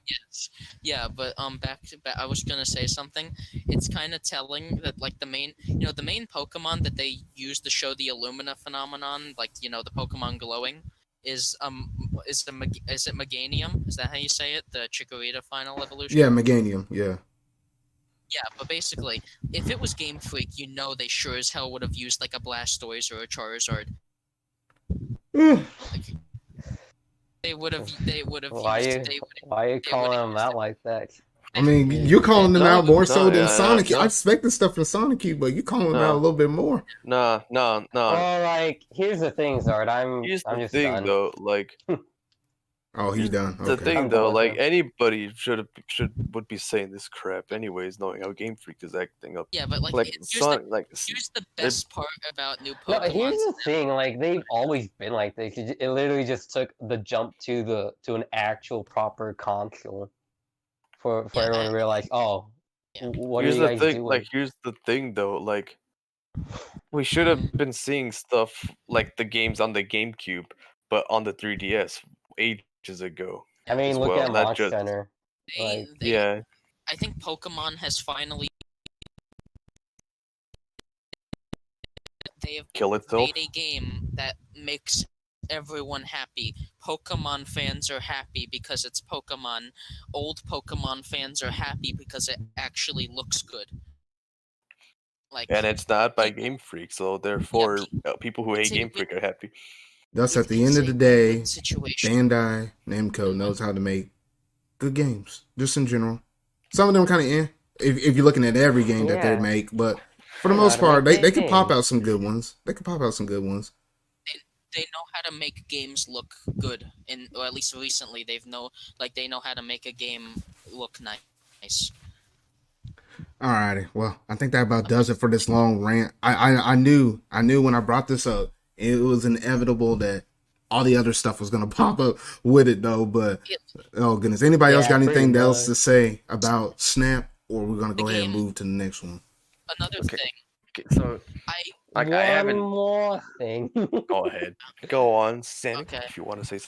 S4: Yes. Yeah, but back. I was gonna say something. It's kind of telling that like the main Pokemon that they use to show the Illumina phenomenon, like the Pokemon glowing, is is it Meganium? Is that how you say it? The Chikorita final evolution.
S1: Yeah, Meganium. Yeah.
S4: Yeah, but basically, if it was Game Freak, they sure as hell would have used like a Blastoise or a Charizard. Like, they would have. They would have
S3: Why
S4: used.
S3: you
S4: They
S3: why you
S4: would
S3: calling
S4: have
S3: them
S4: used
S3: out
S4: it.
S3: like that?
S1: I mean,
S3: Jeez.
S1: you're calling them
S2: No,
S1: out more so
S2: no,
S1: than
S2: yeah,
S1: Sonic.
S2: no.
S1: I expected stuff from Sanikyu, but you calling them out a
S2: No.
S1: little bit more.
S2: Nah.
S3: Well, like, here's the thing, Zard.
S2: Here's
S3: I'm
S2: the
S3: just
S2: thing,
S3: done.
S2: though. Like,
S1: Oh, he's done.
S2: the
S1: Okay.
S2: thing,
S3: I'm done
S2: though.
S3: with
S2: Like,
S3: him.
S2: anybody would be saying this crap, anyways, knowing how Game Freak is acting up.
S4: Yeah, but like,
S2: Like,
S4: here's
S2: Sonic,
S4: here's the best part about new
S3: No,
S4: Pokemon.
S3: here's the thing. Like, they've always been like this. It literally just took the jump to an actual proper console for
S4: Yeah,
S3: everyone to realize, oh,
S4: Yeah.
S3: what
S2: here's
S3: are you
S2: the
S3: guys
S2: thing.
S3: doing?
S2: Like, here's the thing, though. Like, we should have been seeing stuff like the games on the GameCube, but on the 3DS ages ago.
S3: I mean,
S2: as
S3: look
S2: well,
S3: at
S2: not
S3: Monster
S2: just-
S3: Center.
S4: They,
S3: Like,
S2: Yeah,
S4: I think Pokemon has finally they have
S2: kill itself.
S4: made a game that makes everyone happy. Pokemon fans are happy because it's Pokemon. Old Pokemon fans are happy because it actually looks good. Like,
S2: And it's not by
S4: people-
S2: Game Freak, so therefore, people who hate
S4: it's a
S2: Game
S4: win-
S2: Freak are happy.
S1: Thus, at the
S4: it's
S1: end of
S4: a
S1: the day,
S4: win-win situation.
S1: Bandai Namco knows how to make good games, just in general. Some of them kind of if you're looking at every game that they
S3: Yeah.
S1: make, but for the
S3: They know
S1: most
S3: how to
S1: part,
S3: make
S1: they
S3: good
S1: could pop
S3: games.
S1: out some good ones. They could pop out some good ones.
S4: They know how to make games look good, or at least recently they know how to make a game look nice.
S1: Alrighty, well, I think that about does it for this long rant. I knew when I brought this up, it was inevitable that all the other stuff was gonna pop up with it though. But oh goodness, anybody else
S3: Yeah,
S1: got anything
S3: pretty
S1: else to
S3: much.
S1: say about Snap, or we're gonna go ahead and
S4: game-
S1: move to the next one?
S4: Another
S2: Okay.
S4: thing,
S2: Okay, so like,
S3: one
S2: I haven't.
S3: more thing.
S2: Go ahead, go on, Sanic,
S4: Okay.
S2: if you want to say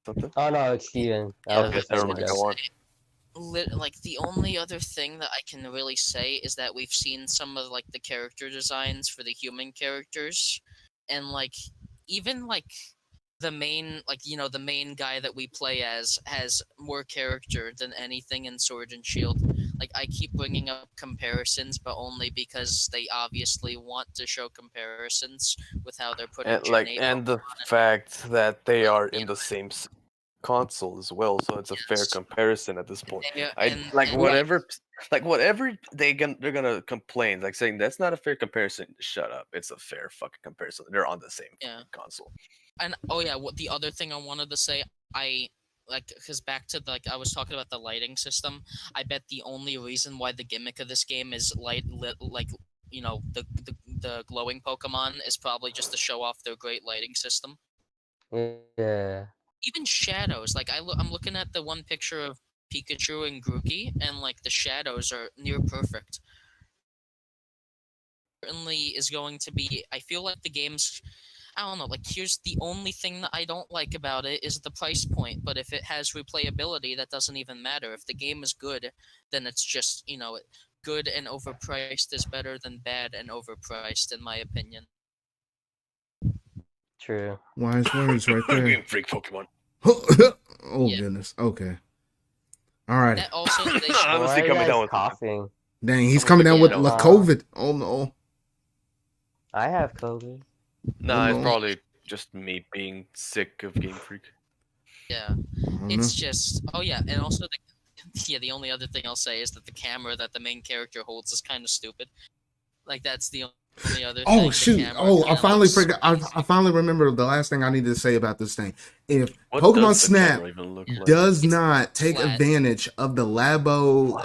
S2: something.
S3: Oh no, it's Steven. I was
S2: Okay,
S3: just
S2: never
S3: saying
S2: mind.
S3: that.
S2: Go on.
S4: like the only other thing that I can really say is that we've seen some of like the character designs for the human characters, and like even like the main the main guy that we play as has more character than anything in Sword and Shield. Like, I keep bringing up comparisons, but only because they obviously want to show comparisons with how they're putting Gen 8
S2: And the
S4: Pokemon in.
S2: fact that they are in
S4: Yeah.
S2: the same console as well, so it's a fair
S4: Yes.
S2: comparison at this point.
S4: Yeah,
S2: I
S4: and-
S2: like
S4: and-
S2: whatever, they're gonna complain, like saying that's not a fair comparison. Shut up! It's a fair fucking comparison. They're on the same
S4: Yeah.
S2: console.
S4: And what the other thing I wanted to say, because back to I was talking about the lighting system. I bet the only reason why the gimmick of this game is the glowing Pokemon is probably just to show off their great lighting system.
S3: Yeah.
S4: Even shadows, I'm looking at the one picture of Pikachu and Grookey, and like the shadows are near perfect. Certainly is going to be. I feel like the game's. I don't know, here's the only thing that I don't like about it is the price point, but if it has replayability, that doesn't even matter. If the game is good, then it's just, good and overpriced is better than bad and overpriced, in my opinion.
S3: True.
S1: Wise words right there.
S2: Game Freak Pokemon.
S1: Oh
S4: Yeah.
S1: goodness. Okay. All right.
S4: That also, they should,
S2: Honestly,
S3: Why are you
S2: coming
S3: guys
S2: down with
S3: coughing?
S1: Dang, he's
S2: I'm
S1: coming down with
S2: freaking
S1: la
S3: out.
S1: COVID. Oh no.
S3: I have COVID.
S2: Nah, it's
S1: no.
S2: probably just me being sick of Game Freak.
S4: yeah,
S1: I don't
S4: it's
S1: know.
S4: just, and also, the only other thing I'll say is that the camera that the main character holds is kind of stupid. Like, that's the only other
S1: Oh
S4: thing, the
S1: shoot!
S4: camera
S1: Oh, I
S4: kinda
S1: finally
S4: looks
S1: forgot. I
S4: crazy.
S1: finally remembered the last thing I needed to say about this thing. If
S2: What
S1: Pokemon
S2: does the
S1: Snap
S2: camera even look like?
S1: does
S4: It's
S1: not take
S4: flat.
S1: advantage of the Labo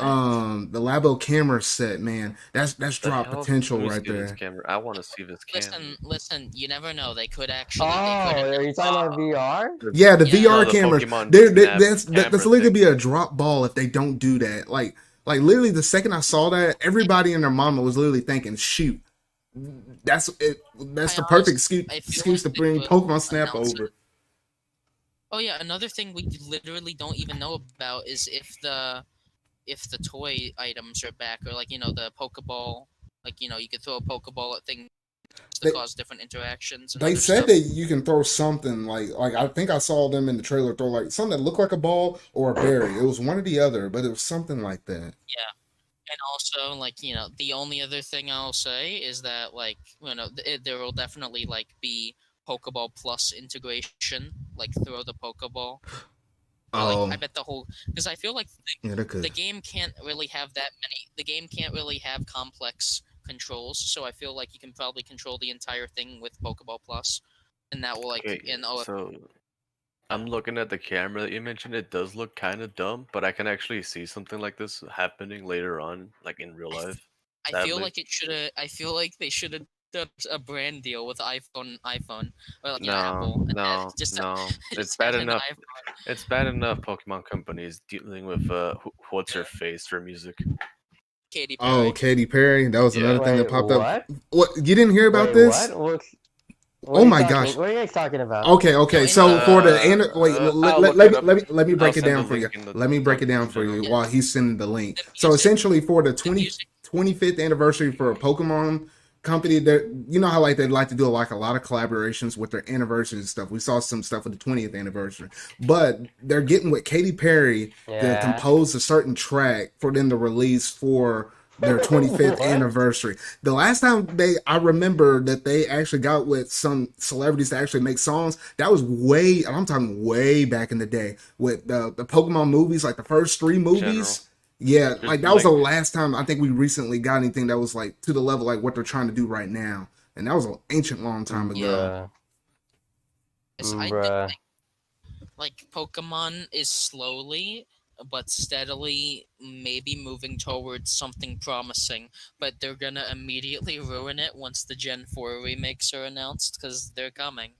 S1: camera set, man, that's
S2: The
S1: drop
S2: hell?
S1: potential
S2: Let me
S1: right
S2: see this
S1: there.
S2: camera. I want to see this camera.
S4: Listen, you never know. They could
S3: Oh,
S4: actually
S3: are you talking about VR?
S1: Yeah, the
S4: Yeah.
S1: VR
S2: the
S1: cameras.
S2: Pokemon Snap
S1: That's
S2: camera
S1: literally
S2: thing.
S1: be a drop ball if they don't do that. Like literally, the second I saw that, everybody and their mama was literally thinking, "Shoot, that's it. That's the perfect
S4: I feel
S1: excuse to
S4: like they
S1: bring
S4: would
S1: Pokemon Snap
S4: announce it.
S1: over."
S4: Oh yeah, another thing we literally don't even know about is if the toy items are back, or like the Pokeball, like you could throw a Pokeball at things to
S1: They
S4: cause different interactions and
S1: they
S4: other
S1: said
S4: stuff.
S1: that you can throw something like I think I saw them in the trailer throw like something that looked like a ball or a berry. It was one or the other, but it was something like that.
S4: Yeah. And also, the only other thing I'll say is that, there will definitely be Pokeball Plus integration, like throw the Pokeball. Or, I
S1: Oh,
S4: bet because I feel like
S1: yeah, they
S4: the
S1: could.
S4: game can't really have that many. The game can't really have complex controls, so I feel like you can probably control the entire thing with Pokeball Plus, and that will
S2: Okay,
S4: and
S2: so I'm looking at the camera that you mentioned. It does look kind of dumb, but I can actually see something like this happening later on, like in real life.
S4: I feel
S2: Sadly,
S4: like it should have. I feel like they should have done a brand deal with iPhone, or Apple, and
S2: no. It's
S4: just
S2: bad
S4: had an
S2: enough.
S4: iPhone.
S2: It's bad enough Pokemon companies dealing with what's her face for music.
S4: Katy
S1: Oh,
S4: Perry.
S1: Katy Perry. That was
S2: Yeah.
S1: another thing that
S3: Wait,
S1: popped up.
S3: what?
S1: What, you didn't hear about
S3: Wait,
S1: this?
S3: what? What
S1: Oh
S3: are you
S1: my
S3: talking?
S1: gosh.
S3: What are you guys talking about?
S1: Okay,
S4: No,
S1: okay.
S4: in
S1: So for the wait,
S2: I'll look it up.
S1: let me
S2: I'll
S1: break it
S2: send the
S1: down for you.
S2: link in the
S1: Let me break it down
S2: notification
S1: for you
S2: general.
S1: while he's sending the link.
S4: The
S1: So
S4: music,
S1: essentially, for the
S4: the music.
S1: 25th anniversary for a Pokemon company, that you know how like they like to do like a lot of collaborations with their anniversaries and stuff. We saw some stuff with the 20th anniversary, but they're getting with Katy Perry to
S3: Yeah.
S1: compose a certain track for them to release for their 25th
S3: What?
S1: anniversary. The last time I remember that they actually got with some celebrities to actually make songs, that was way, and I'm talking way back in the day with the Pokemon movies, like the first three
S2: General.
S1: movies. Yeah,
S2: There's,
S1: like that was the last time I think we recently got anything that was like to the level like what they're trying to do right now, and that was an ancient long time ago.
S3: Bruh.
S4: I
S3: Bruh.
S4: think like Pokemon is slowly but steadily maybe moving towards something promising, but they're gonna immediately ruin it once the Gen 4 remakes are announced because they're coming.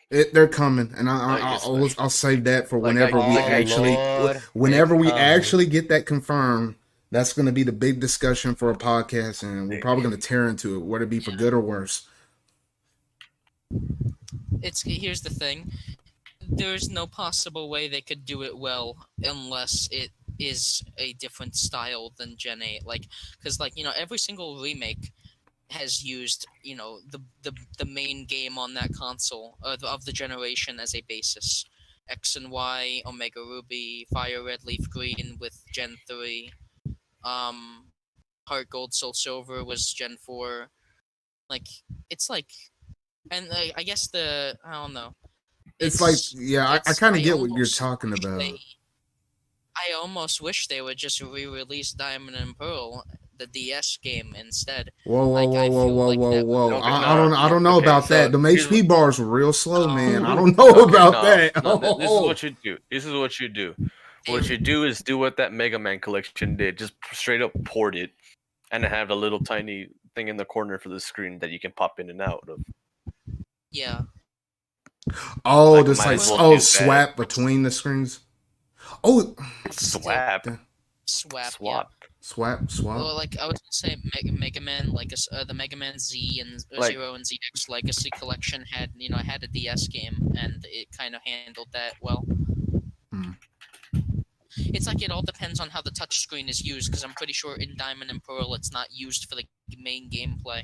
S1: They're coming, and I'll save that for
S2: Like,
S1: whenever we
S3: Oh
S1: actually
S3: Lord,
S1: whenever
S3: it's
S1: we
S3: coming.
S1: actually get that confirmed. That's going to be the big discussion for a podcast, and we're probably going to tear into it, whether it be for good or worse.
S4: Here's the thing. There's no possible way they could do it well unless it is a different style than Gen 8. Because every single remake has used the main game on that console of the generation as a basis. X and Y, Omega Ruby, Fire Red, Leaf Green with Gen 3. Heart Gold, Soul Silver was Gen 4. It's and I guess I don't know.
S1: It's like, yeah, I kind of get what you're
S4: almost
S1: talking
S4: wish
S1: about.
S4: I almost wish they would just re-release Diamond and Pearl, the DS game, instead.
S1: Whoa!
S4: I feel like that would
S2: Okay,
S1: I don't know
S2: okay,
S1: about
S2: so
S1: that. The
S2: here's
S1: HP bars were real slow,
S4: No.
S1: man. I don't know about that.
S2: This is what you do. This is what you do. What you do is do what that Mega Man collection did. Just straight up port it, and have a little tiny thing in the corner for the screen that you can pop in and out of.
S4: Yeah.
S1: Oh,
S2: Like,
S1: just
S2: might
S1: like
S2: as well do that.
S1: swap between the screens. Oh,
S2: Swap.
S4: Swap.
S1: swap.
S4: Well, I was gonna say, Mega Man, the Mega Man Z and Zero and ZX Legacy Collection had a DS game, and it kind of handled that well.
S1: Hmm.
S4: It's like it all depends on how the touchscreen is used, because I'm pretty sure in Diamond and Pearl it's not used for the main gameplay,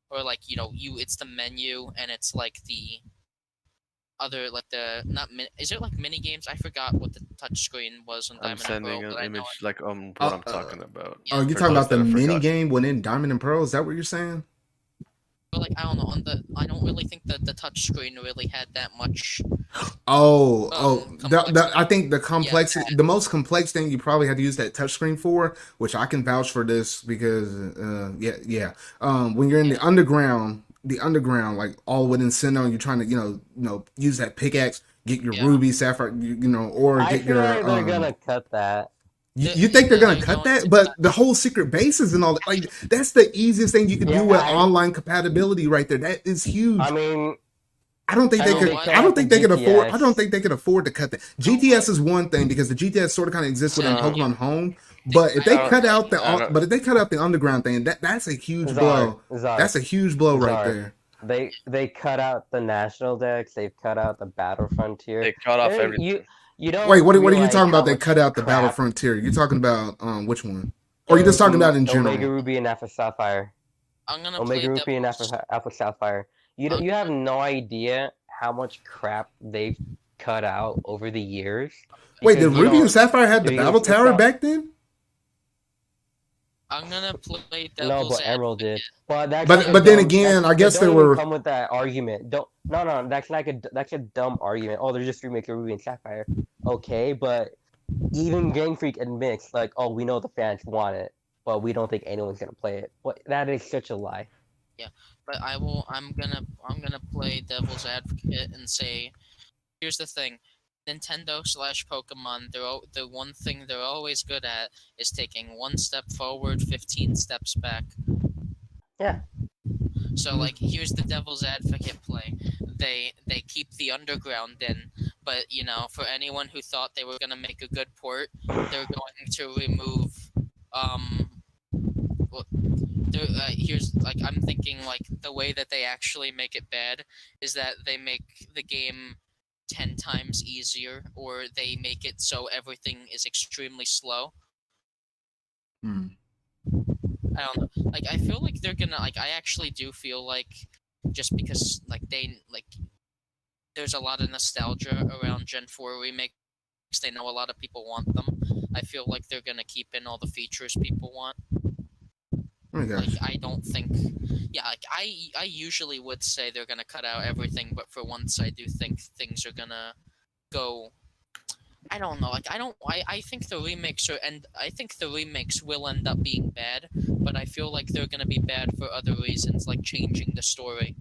S4: or it's the menu, and it's like the other is it like mini games? I forgot what the touchscreen was on
S2: I'm
S4: Diamond and Pearl.
S2: sending
S4: But
S2: an
S4: I know
S2: image what I'm talking about.
S1: Oh, you're
S2: For
S1: talking
S2: those
S1: about the
S2: that have
S1: mini
S2: forgotten.
S1: game within Diamond and Pearl? Is that what you're saying?
S4: But like I don't know, I don't really think that the touchscreen really had that much.
S1: Oh, I think the
S4: Yeah,
S1: complexity, the most complex thing you probably had to use that touchscreen for, which I can vouch for this because, yeah. When you're in the underground, like all within Sinnoh, and you're trying to, use that pickaxe, get your
S4: yeah.
S1: ruby, sapphire, or
S3: I
S1: get
S3: feel
S1: your,
S3: like they're gonna cut that.
S1: you think they're gonna
S4: They're
S1: cut
S4: going
S1: that?
S4: to
S1: But
S4: cut.
S1: the whole secret bases and all that, like that's the easiest thing you could do
S3: Yeah,
S1: with online compatibility right there. That is huge.
S3: I mean,
S1: I don't think
S3: I
S1: they
S3: mean,
S1: could.
S3: they cut
S1: I don't
S3: out the
S1: think they could afford. I don't
S3: GTS.
S1: think they could afford to cut that. GTS is one thing because the GTS sort of kind of exists within
S2: Uh,
S1: Pokemon Home. But if
S4: I
S1: they
S4: don't
S1: cut
S4: like.
S1: out
S2: I don't.
S1: but if they cut out the underground thing, that's a huge blow. That's a huge blow right
S3: Zard.
S1: there.
S3: They cut out the national decks. They've cut out the battle frontier.
S2: They cut off
S3: You
S2: everything.
S3: you don't
S1: Wait, what are you
S3: realize
S1: talking
S3: how
S1: about? They
S3: much
S1: cut out the Battle
S3: crap
S1: Frontier. You're talking about which one? Or you're just talking about in
S3: Omega
S1: general?
S3: Ruby and Alpha Sapphire.
S4: I'm gonna play
S3: Omega Ruby and
S4: devil's.
S3: Alpha Sapphire.
S4: I'm
S3: You have
S4: gonna,
S3: no idea how much crap they've cut out over the years.
S1: Wait, did
S3: Because you
S1: Ruby and
S3: don't.
S1: Sapphire have the
S3: Because
S1: Battle
S3: it's
S1: Tower
S3: not.
S1: back then?
S4: I'm gonna play
S3: No,
S4: devil's
S3: but Emerald did.
S4: advocate.
S3: But that's
S1: But
S3: like a
S1: but then
S3: dumb.
S1: again, I
S3: That
S1: guess
S3: don't
S1: there
S3: even
S1: were.
S3: come with that argument. Don't. No. That's a dumb argument. Oh, they're just remaking Ruby and Sapphire. Okay, but even Game Freak admits, like, oh, we know the fans want it, but we don't think anyone's gonna play it. But that is such a lie.
S4: But I'm gonna play devil's advocate and say, here's the thing. Nintendo/Pokemon, the one thing they're always good at is taking one step forward, 15 steps back.
S3: Yeah.
S4: So like, here's the devil's advocate play. They keep the underground in, but for anyone who thought they were gonna make a good port, they're going to remove. Well, here's like I'm thinking like the way that they actually make it bad is that they make the game 10 times easier, or they make it so everything is extremely slow.
S1: Hmm.
S4: I don't know. Like I feel like they're gonna like I actually do feel like just because there's a lot of nostalgia around Gen 4 remakes. They know a lot of people want them. I feel like they're gonna keep in all the features people want.
S1: Oh my gosh.
S4: Like I don't think, yeah. Like I usually would say they're gonna cut out everything, but for once I do think things are gonna go. I don't know. Like I think the remakes I think the remakes will end up being bad, but I feel like they're gonna be bad for other reasons, like changing the story.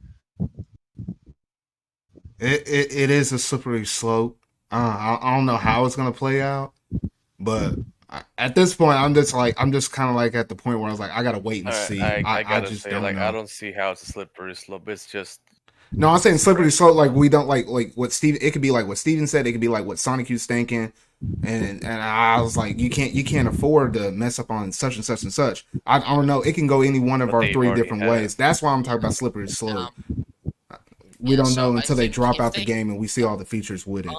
S1: It is a slippery slope. I don't know how it's gonna play out, but at this point, I'm just kind of like at the point where I was like, I gotta wait and see.
S2: I gotta
S1: just
S2: say,
S1: don't
S2: like,
S1: know.
S2: I don't see how it's a slippery slope. It's just
S1: No, I'm saying slippery slope. Like we don't like what Steve. It could be like what Steven said. It could be like what Sonicyu's thinking. And I was like, you can't afford to mess up on such and such and such. I don't know. It can go any one of
S2: But
S1: our
S2: they've
S1: three
S2: already
S1: different
S2: had.
S1: ways. That's why I'm talking about slippery slope. We
S4: Yeah,
S1: don't
S4: so
S1: know
S4: I
S1: until they
S4: think
S1: drop
S4: if
S1: out the
S4: they-
S1: game and we see all the features with it.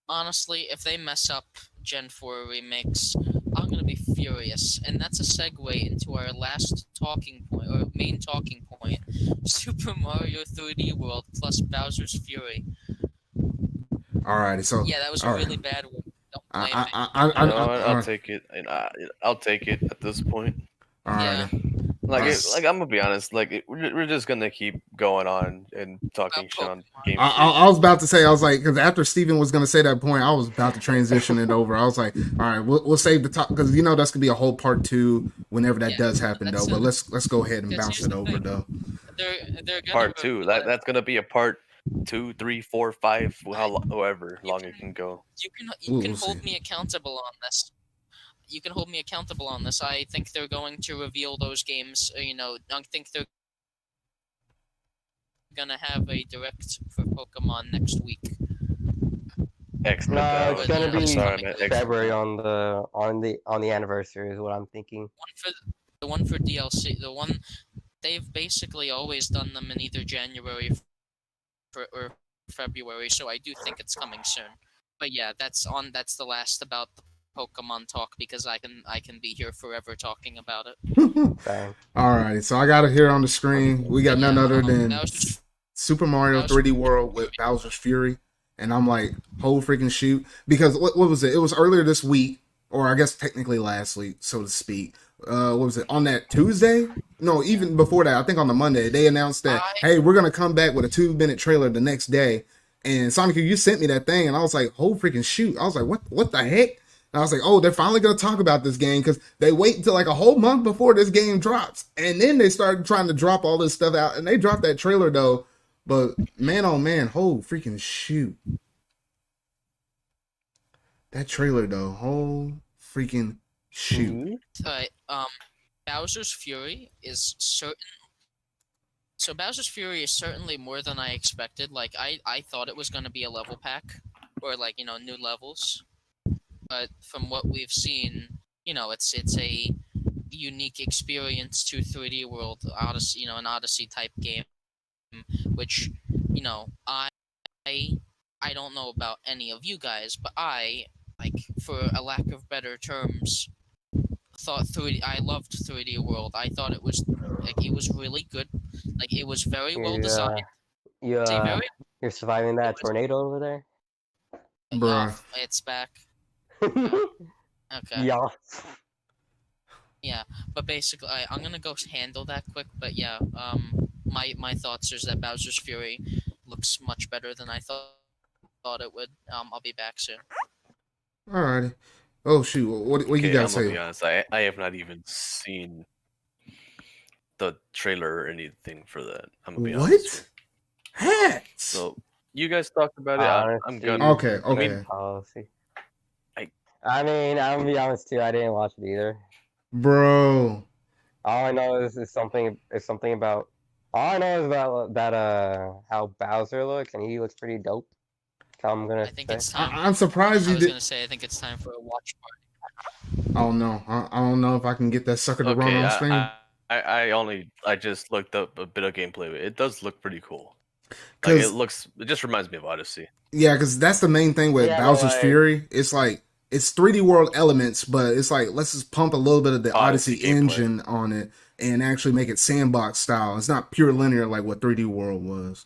S4: Honestly, if they mess up Gen 4 remakes, I'm gonna be furious. And that's a segue into our last talking point, or main talking point: Super Mario 3D World plus Bowser's Fury.
S1: Alrighty, so
S4: Yeah, that was a
S1: all right.
S4: really bad one. Don't blame me.
S1: I,
S2: you know what, I'll
S1: I,
S2: take it, and I'll take it at this point.
S4: Yeah.
S1: alrighty.
S2: Like I'm gonna be honest, we're just gonna keep going on and talking shit on Game Freak.
S1: I was about to say, I was like, because after Steven was going to say that point, I was about to transition it over. I was like, all right, we'll save the talk because that's gonna be a whole part 2 whenever that does happen, though. But let's go ahead and bounce it over, though.
S4: They're gonna
S2: Part 2. That's gonna be a part 2, 3, 4, 5, however long it can go.
S4: You can
S1: We'll
S4: hold
S1: see.
S4: me accountable on this. You can hold me accountable on this. I think they're going to reveal those games. I think they're gonna have a direct for Pokemon next week.
S2: Excellent.
S3: No, it's gonna be
S2: sorry, man.
S3: February on the anniversary is what I'm thinking.
S4: The one for DLC. The one they've basically always done them in either January or February. So I do think it's coming soon. But yeah, that's the last about the Pokemon talk because I can be here forever talking about it.
S3: Dang.
S1: Alrighty, so I got it here on the screen. We got none other than
S4: that was just-
S1: Super Mario 3D World with Bowser's Fury. And I'm like, whole freaking shoot. Because what was it? It was earlier this week, or I guess technically last week, so to speak. What was it? On that Tuesday? no, even before that, I think on the Monday, they announced that, hey, we're going to come back with a 2-minute trailer the next day. And Sanikyu, you sent me that thing, and I was like, oh, freaking shoot. I was like, what the heck? And I was like, oh, they're finally going to talk about this game, because they wait until like a whole month before this game drops. And then they start trying to drop all this stuff out. And they dropped that trailer, though. But man, oh man, oh freaking shoot. That trailer, though, whole freaking shoot.
S4: But Bowser's Fury is certain. So Bowser's Fury is certainly more than I expected. Like I thought it was going to be a level pack, or like new levels. But from what we've seen, it's a unique experience to 3D World Odyssey, an Odyssey type game, which I don't know about any of you guys, but I, like, for a lack of better terms, I loved 3D World. I thought it was really good. Like, it was very well designed.
S3: You're surviving that tornado over there?
S1: Bruh.
S4: It's back. Okay.
S3: Yeah.
S4: Yeah, but basically, I'm gonna go handle that quick. But yeah, my thoughts is that Bowser's Fury looks much better than I thought it would. I'll be back soon.
S1: Alrighty. Oh shoot! What you gotta say?
S2: I'm gonna be honest. I have not even seen the trailer or anything for that. I'm gonna be honest.
S1: What? Haxx.
S2: So you guys talked about it. I'm gonna.
S1: Okay.
S3: I mean, I'm gonna be honest too. I didn't watch it either.
S1: Bro.
S3: All I know is something about. All I know is about that how Bowser looks, and he looks pretty dope. I'm gonna.
S4: I think it's time.
S1: I'm surprised
S4: I was gonna say I think it's time for a watch party.
S1: Oh no, I don't know if I can get that sucker to run on stream.
S2: I just looked up a bit of gameplay. It does look pretty cool. Like, it just reminds me of Odyssey.
S1: Yeah, because that's the main thing with Bowser's Fury. It's like it's 3D World elements, but it's like let's just pump a little bit of the Odyssey engine on it and actually make it sandbox style. It's not pure linear like what 3D World was.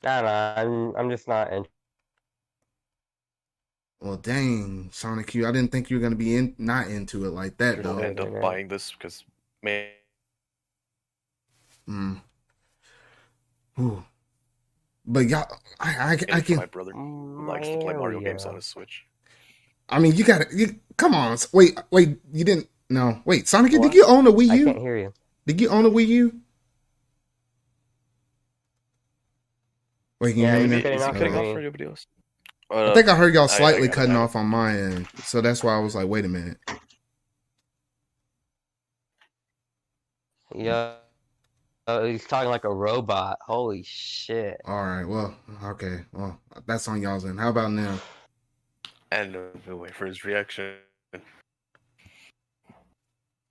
S3: I don't know. I'm just not interested.
S1: Well, dang, Sanikyu, I didn't think you were gonna be not into it like that, though.
S2: I'll end up buying this because man.
S1: Ooh. But y'all, I can.
S2: My brother likes to play Mario games on his Switch.
S1: I mean, you come on. Wait, you didn't? No, wait, Sanikyu, did you own a Wii U?
S3: I can't hear you.
S1: Did you own a Wii U? Wait, can you hear me?
S2: Is he cutting off for anybody else?
S1: I think I heard y'all slightly cutting off on my end, so that's why I was like, wait a minute.
S3: Yeah. He's talking like a robot. Holy shit.
S1: All right, well, okay. Well, that's on y'all's end. How about now?
S2: And we'll wait for his reaction.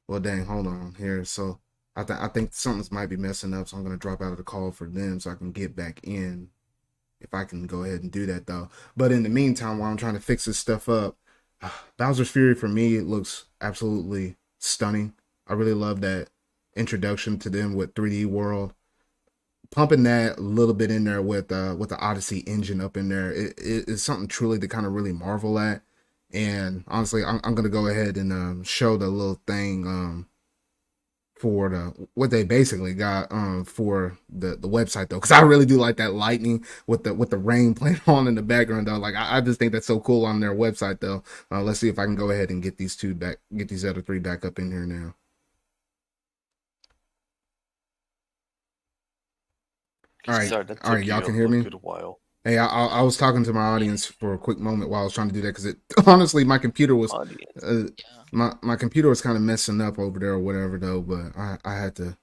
S1: Well, dang, hold on here. So I think something might be messing up, so I'm going to drop out of the call for them so I can get back in. If I can go ahead and do that, though. But in the meantime, while I'm trying to fix this stuff up, Bowser's Fury, for me, it looks absolutely stunning. I really love that introduction to them with 3D World. Pumping that a little bit in there with the Odyssey engine up in there, it is something truly to kind of really marvel at. And honestly, I'm going to go ahead and show the little thing for what they basically got for the website, though, because I really do like that lightning with the rain playing on in the background, though. Like I just think that's so cool on their website, though. Let's see if I can go ahead and get these other three back up in here now. All right, y'all can hear me. Hey, I was talking to my audience for a quick moment while I was trying to do that because honestly, my computer was my computer was kind of messing up over there or whatever, though. But I had to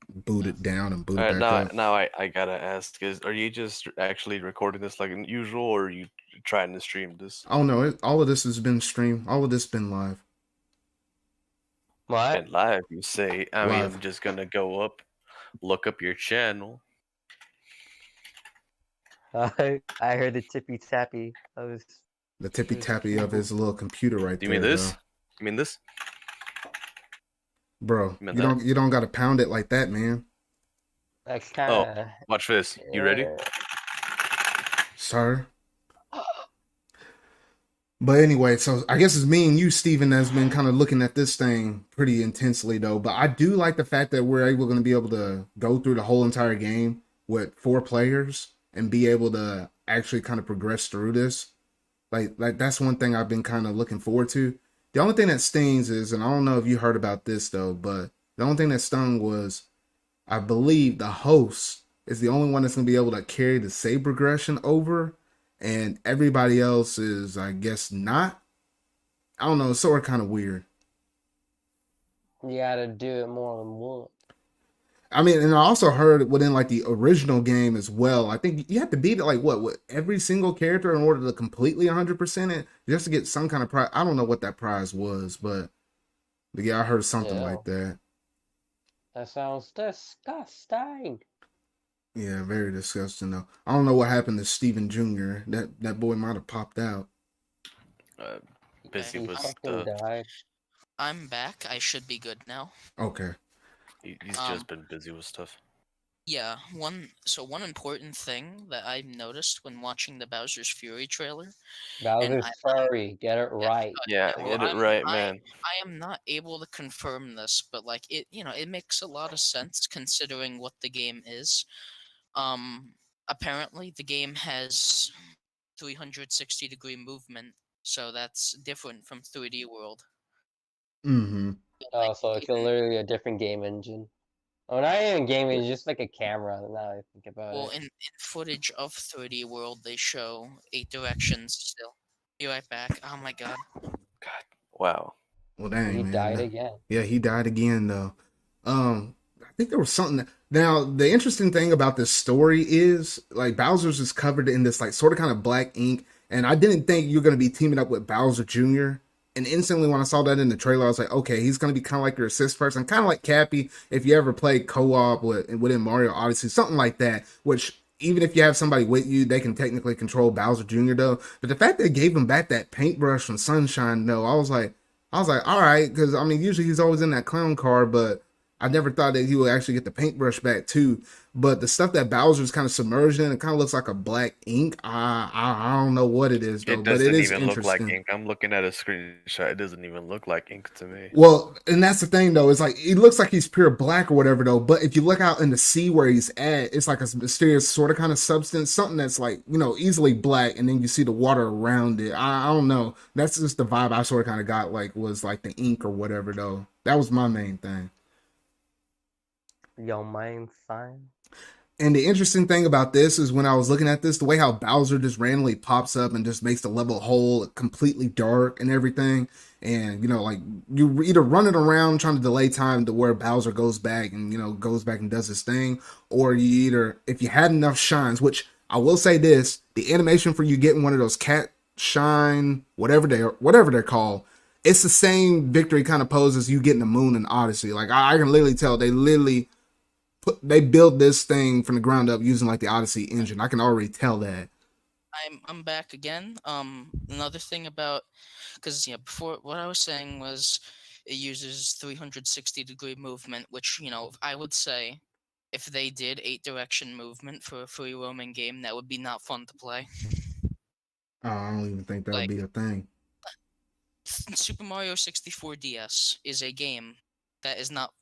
S1: boot it down and boot it back up.
S2: Now I gotta ask: are you just actually recording this like usual, or are you trying to stream this?
S1: Oh no, all of this has been streamed. All of this has been live.
S3: What?
S2: And live, you say? I mean, I'm just gonna go up, look up your channel.
S3: I heard the tippy tappy of his.
S1: The tippy tappy of his little computer right there.
S2: You mean this?
S1: Bro.
S2: You mean this?
S1: Bro, you don't gotta pound it like that, man.
S3: That's kind of.
S2: Oh, watch this. You ready?
S1: Sir. But anyway, so I guess it's me and you, Steven, that's been kind of looking at this thing pretty intensely, though. But I do like the fact that we're able to be able to go through the whole entire game with 4 players and be able to actually kind of progress through this. Like that's one thing I've been kind of looking forward to. The only thing that stings is, and I don't know if you heard about this though, but the only thing that stung was I believe the host is the only one that's gonna be able to carry the save progression over, and everybody else is, I guess, not. I don't know. It's sort of kind of weird.
S3: You gotta do it more than once.
S1: I mean, and I also heard within like the original game as well. I think you have to beat it like what with every single character in order to completely 100% it, just to get some kind of prize. I don't know what that prize was, but yeah, I heard something
S3: Yeah.
S1: like that.
S3: That sounds disgusting.
S1: Yeah, very disgusting though. I don't know what happened to Steven Jr. That boy might have popped out.
S2: Busy
S3: He
S2: with
S3: fucking
S2: stuff.
S3: died.
S4: I'm back. I should be good now.
S1: Okay.
S2: He's just been busy with stuff.
S4: Yeah, one important thing that I noticed when watching the Bowser's Fury trailer.
S3: Bowser's
S4: I-
S3: furry. Get it
S4: Yeah,
S3: right.
S2: Yeah,
S4: well,
S2: get it right, man.
S4: I am not able to confirm this, but like it makes a lot of sense considering what the game is. Apparently the game has 360-degree movement, so that's different from 3D World.
S1: Mm-hmm.
S3: Oh, so it's literally a different game engine. Oh, not even game engine, just like a camera. Now I think about
S4: Well,
S3: it.
S4: in footage of 3D World, they show 8 directions still. Be right back. Oh my god.
S2: God, wow.
S1: Well, dang,
S3: He
S1: man.
S3: died again.
S1: Yeah, he died again though. I think there was something. Now, the interesting thing about this story is like Bowser's is covered in this like sort of kind of black ink, and I didn't think you're gonna be teaming up with Bowser Jr. And instantly when I saw that in the trailer, I was like, okay, he's gonna be kind of like your assist person, kind of like Cappy if you ever played co-op within Mario Odyssey, something like that. Which even if you have somebody with you, they can technically control Bowser Jr. though. But the fact they gave him back that paintbrush from Sunshine, though, I was like, all right, because I mean, usually he's always in that clown car, but I never thought that he would actually get the paintbrush back too. But the stuff that Bowser's kind of submerged in, it kind of looks like a black ink. I don't know what it is though,
S2: It
S1: but
S2: doesn't
S1: it is
S2: even look like
S1: interesting.
S2: ink. I'm looking at a screenshot. It doesn't even look like ink to me.
S1: Well, and that's the thing though. It's like it looks like he's pure black or whatever though. But if you look out in the sea where he's at, it's like a mysterious sort of kind of substance, something that's like easily black, and then you see the water around it. I don't know. That's just the vibe I sort of kind of got. Like was like the ink or whatever though. That was my main thing.
S3: Your mind fine.
S1: And the interesting thing about this is when I was looking at this, the way how Bowser just randomly pops up and just makes the level whole completely dark and everything. And, like you either running around trying to delay time to where Bowser goes back and, goes back and does his thing. Or you either, if you had enough shines, which I will say this, the animation for you getting one of those cat shine, whatever they're called, it's the same victory kind of pose as you getting the moon in Odyssey. Like I can literally tell they built this thing from the ground up using like the Odyssey engine. I can already tell that.
S4: I'm back again. Another thing about, because before what I was saying was it uses 360-degree movement, which I would say if they did 8-direction movement for a free roaming game, that would be not fun to play.
S1: Oh, I don't even think that would
S4: Like-
S1: be a thing.
S4: Super Mario 64 DS is a game that is not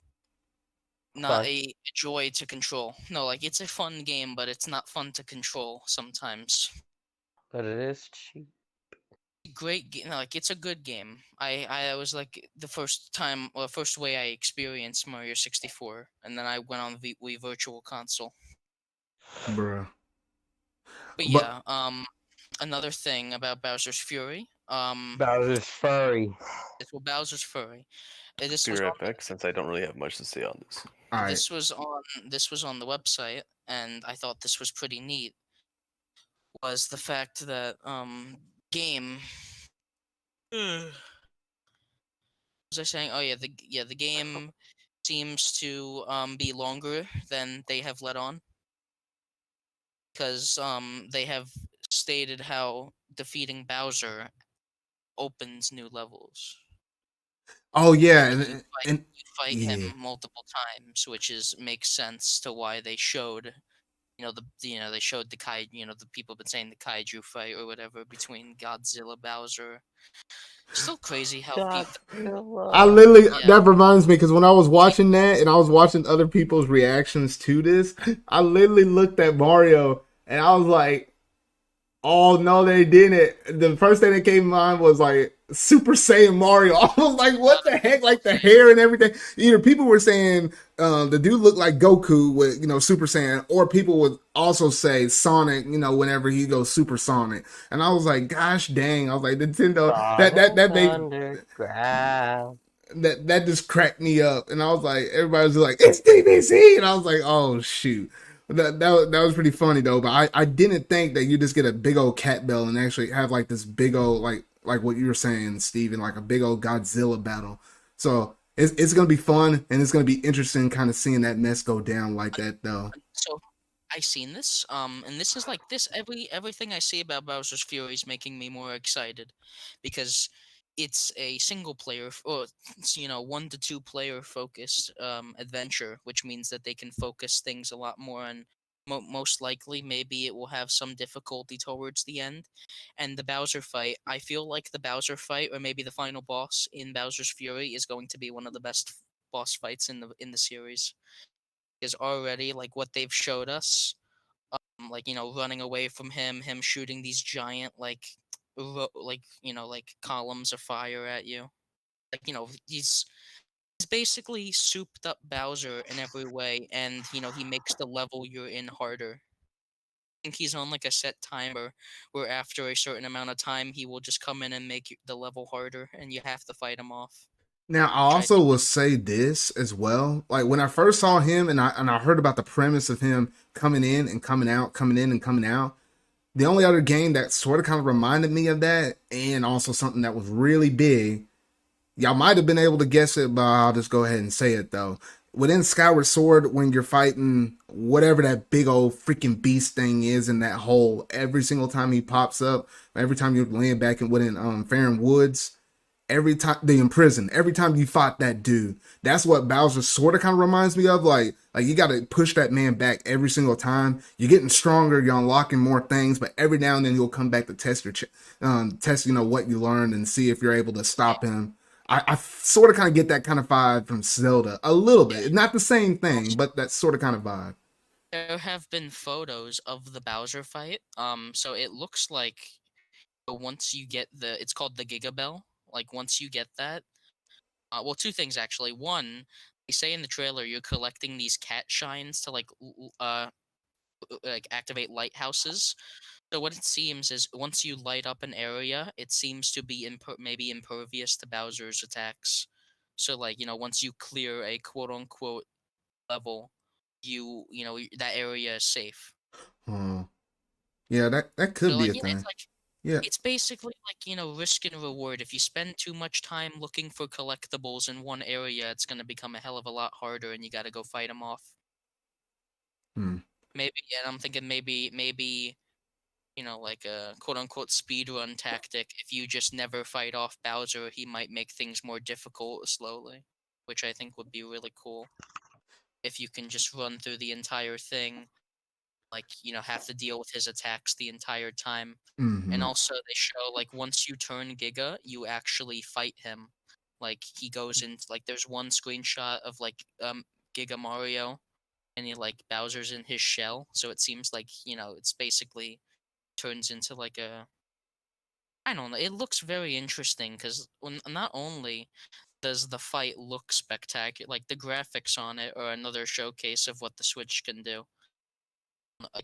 S3: Fun.
S4: a joy to control. No, like it's a fun game, but it's not fun to control sometimes.
S3: But it is cheap.
S4: Great game, like it's a good game. I was like the first way I experienced Mario 64, and then I went on Wii Virtual Console.
S1: Bruh.
S4: But
S1: But-
S4: yeah, another thing about Bowser's Fury,
S3: Bowser's furry.
S4: it's Bowser's Fury. This
S2: Be
S4: was
S2: right back since I don't really have much to say on this.
S1: All right.
S4: this was on the website, and I thought this was pretty neat. Was the fact that game. Was I saying? Oh yeah, the game seems to be longer than they have let on, because they have stated how defeating Bowser opens new levels.
S1: Oh yeah,
S4: You
S1: and
S4: fight
S1: yeah.
S4: him multiple times, which makes sense to why they showed they showed the the people been saying the kaiju fight or whatever between Godzilla Bowser. Still crazy how people.
S1: I
S3: Godzilla.
S1: literally,
S4: Yeah.
S1: that reminds me, because when I was watching that and I was watching other people's reactions to this, I literally looked at Mario and I was like, oh no, they didn't. The first thing that came to mind was like Super Saiyan Mario. I was like, what the heck? Like the hair and everything. Either people were saying the dude looked like Goku with Super Saiyan, or people would also say Sonic. Whenever he goes Super Sonic, and I was like, gosh dang! I was like, Nintendo. That made
S3: Underground.
S1: that just cracked me up, and I was like, everybody was like, it's DBC, and I was like, oh shoot. That was pretty funny though, but I didn't think that you just get a big old cat bell and actually have like this big old like what you were saying, Steven, like a big old Godzilla battle. So it's gonna be fun and it's gonna be interesting kind of seeing that mess go down like that though.
S4: So I seen this, and this is like this everything I see about Bowser's Fury is making me more excited, because it's a single player or it's, 1 to 2 player focused adventure, which means that they can focus things a lot more on. Most likely, maybe it will have some difficulty towards the end, and the Bowser fight. I feel like the Bowser fight, or maybe the final boss in Bowser's Fury, is going to be one of the best boss fights in the series. Is already like what they've showed us, like running away from him shooting these giant like columns of fire at you, like he's basically souped up Bowser in every way, and he makes the level you're in harder. I think he's on like a set timer where after a certain amount of time he will just come in and make the level harder, and you have to fight him off,
S1: Now, I
S4: which I
S1: also
S4: think
S1: will say this as well. Like when I first saw him and I heard about the premise of him coming in and coming out, coming in and coming out, the only other game that sort of kind of reminded me of that, and also something that was really big, y'all might have been able to guess it, but I'll just go ahead and say it though. Within Skyward Sword, when you're fighting whatever that big old freaking beast thing is in that hole, every single time he pops up, every time you're laying back in within Farron Woods, every time they imprison, every time you fought that dude, that's what Bowser sort of kind of reminds me of. Like you got to push that man back every single time. You're getting stronger, you're unlocking more things, but every now and then you'll come back to test test what you learned and see if you're able to stop him. I sort of kind of get that kind of vibe from Zelda a little bit. Not the same thing, but that sort of kind of vibe.
S4: there have been photos of the Bowser fight. So it looks like once you get it's called the Giga Bell. Like once you get that, well, 2 things actually. One, they say in the trailer you're collecting these cat shines to like activate lighthouses. So what it seems is once you light up an area, it seems to be maybe impervious to Bowser's attacks. So like once you clear a quote unquote level, that area is safe.
S1: Hmm. Yeah, that could
S4: So
S1: be a
S4: like
S1: thing. Yeah.
S4: it's basically like risk and reward. If you spend too much time looking for collectibles in one area, it's gonna become a hell of a lot harder, and you got to go fight them off.
S1: Hmm.
S4: Maybe, and I'm thinking maybe like a quote unquote speed run tactic. If you just never fight off Bowser, he might make things more difficult slowly, which I think would be really cool. If you can just run through the entire thing, like have to deal with his attacks the entire time. And
S1: Mm-hmm.
S4: also they show like once you turn Giga, you actually fight him. Like he goes into like there's one screenshot of like Giga Mario, and Bowser's in his shell, so it seems like it's basically turns into like a, I don't know. It looks very interesting because not only does the fight look spectacular, like the graphics on it are another showcase of what the Switch can do.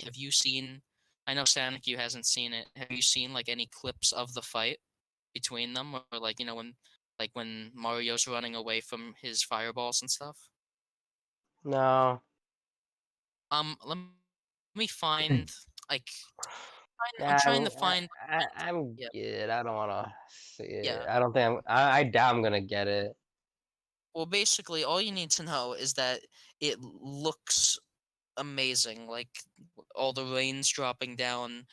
S4: Have you seen? I know Sanikyu hasn't seen it. Have you seen like any clips of the fight between them, or like when Mario's running away from his fireballs and stuff?
S3: No.
S4: Let me find like I'm
S3: Yeah,
S4: trying to find.
S3: I'm
S4: Yeah,
S3: good. I don't want to see it.
S4: yeah.
S3: I don't think I doubt I'm gonna get it.
S4: Well, basically, all you need to know is that it looks amazing. Like all the rain's dropping down,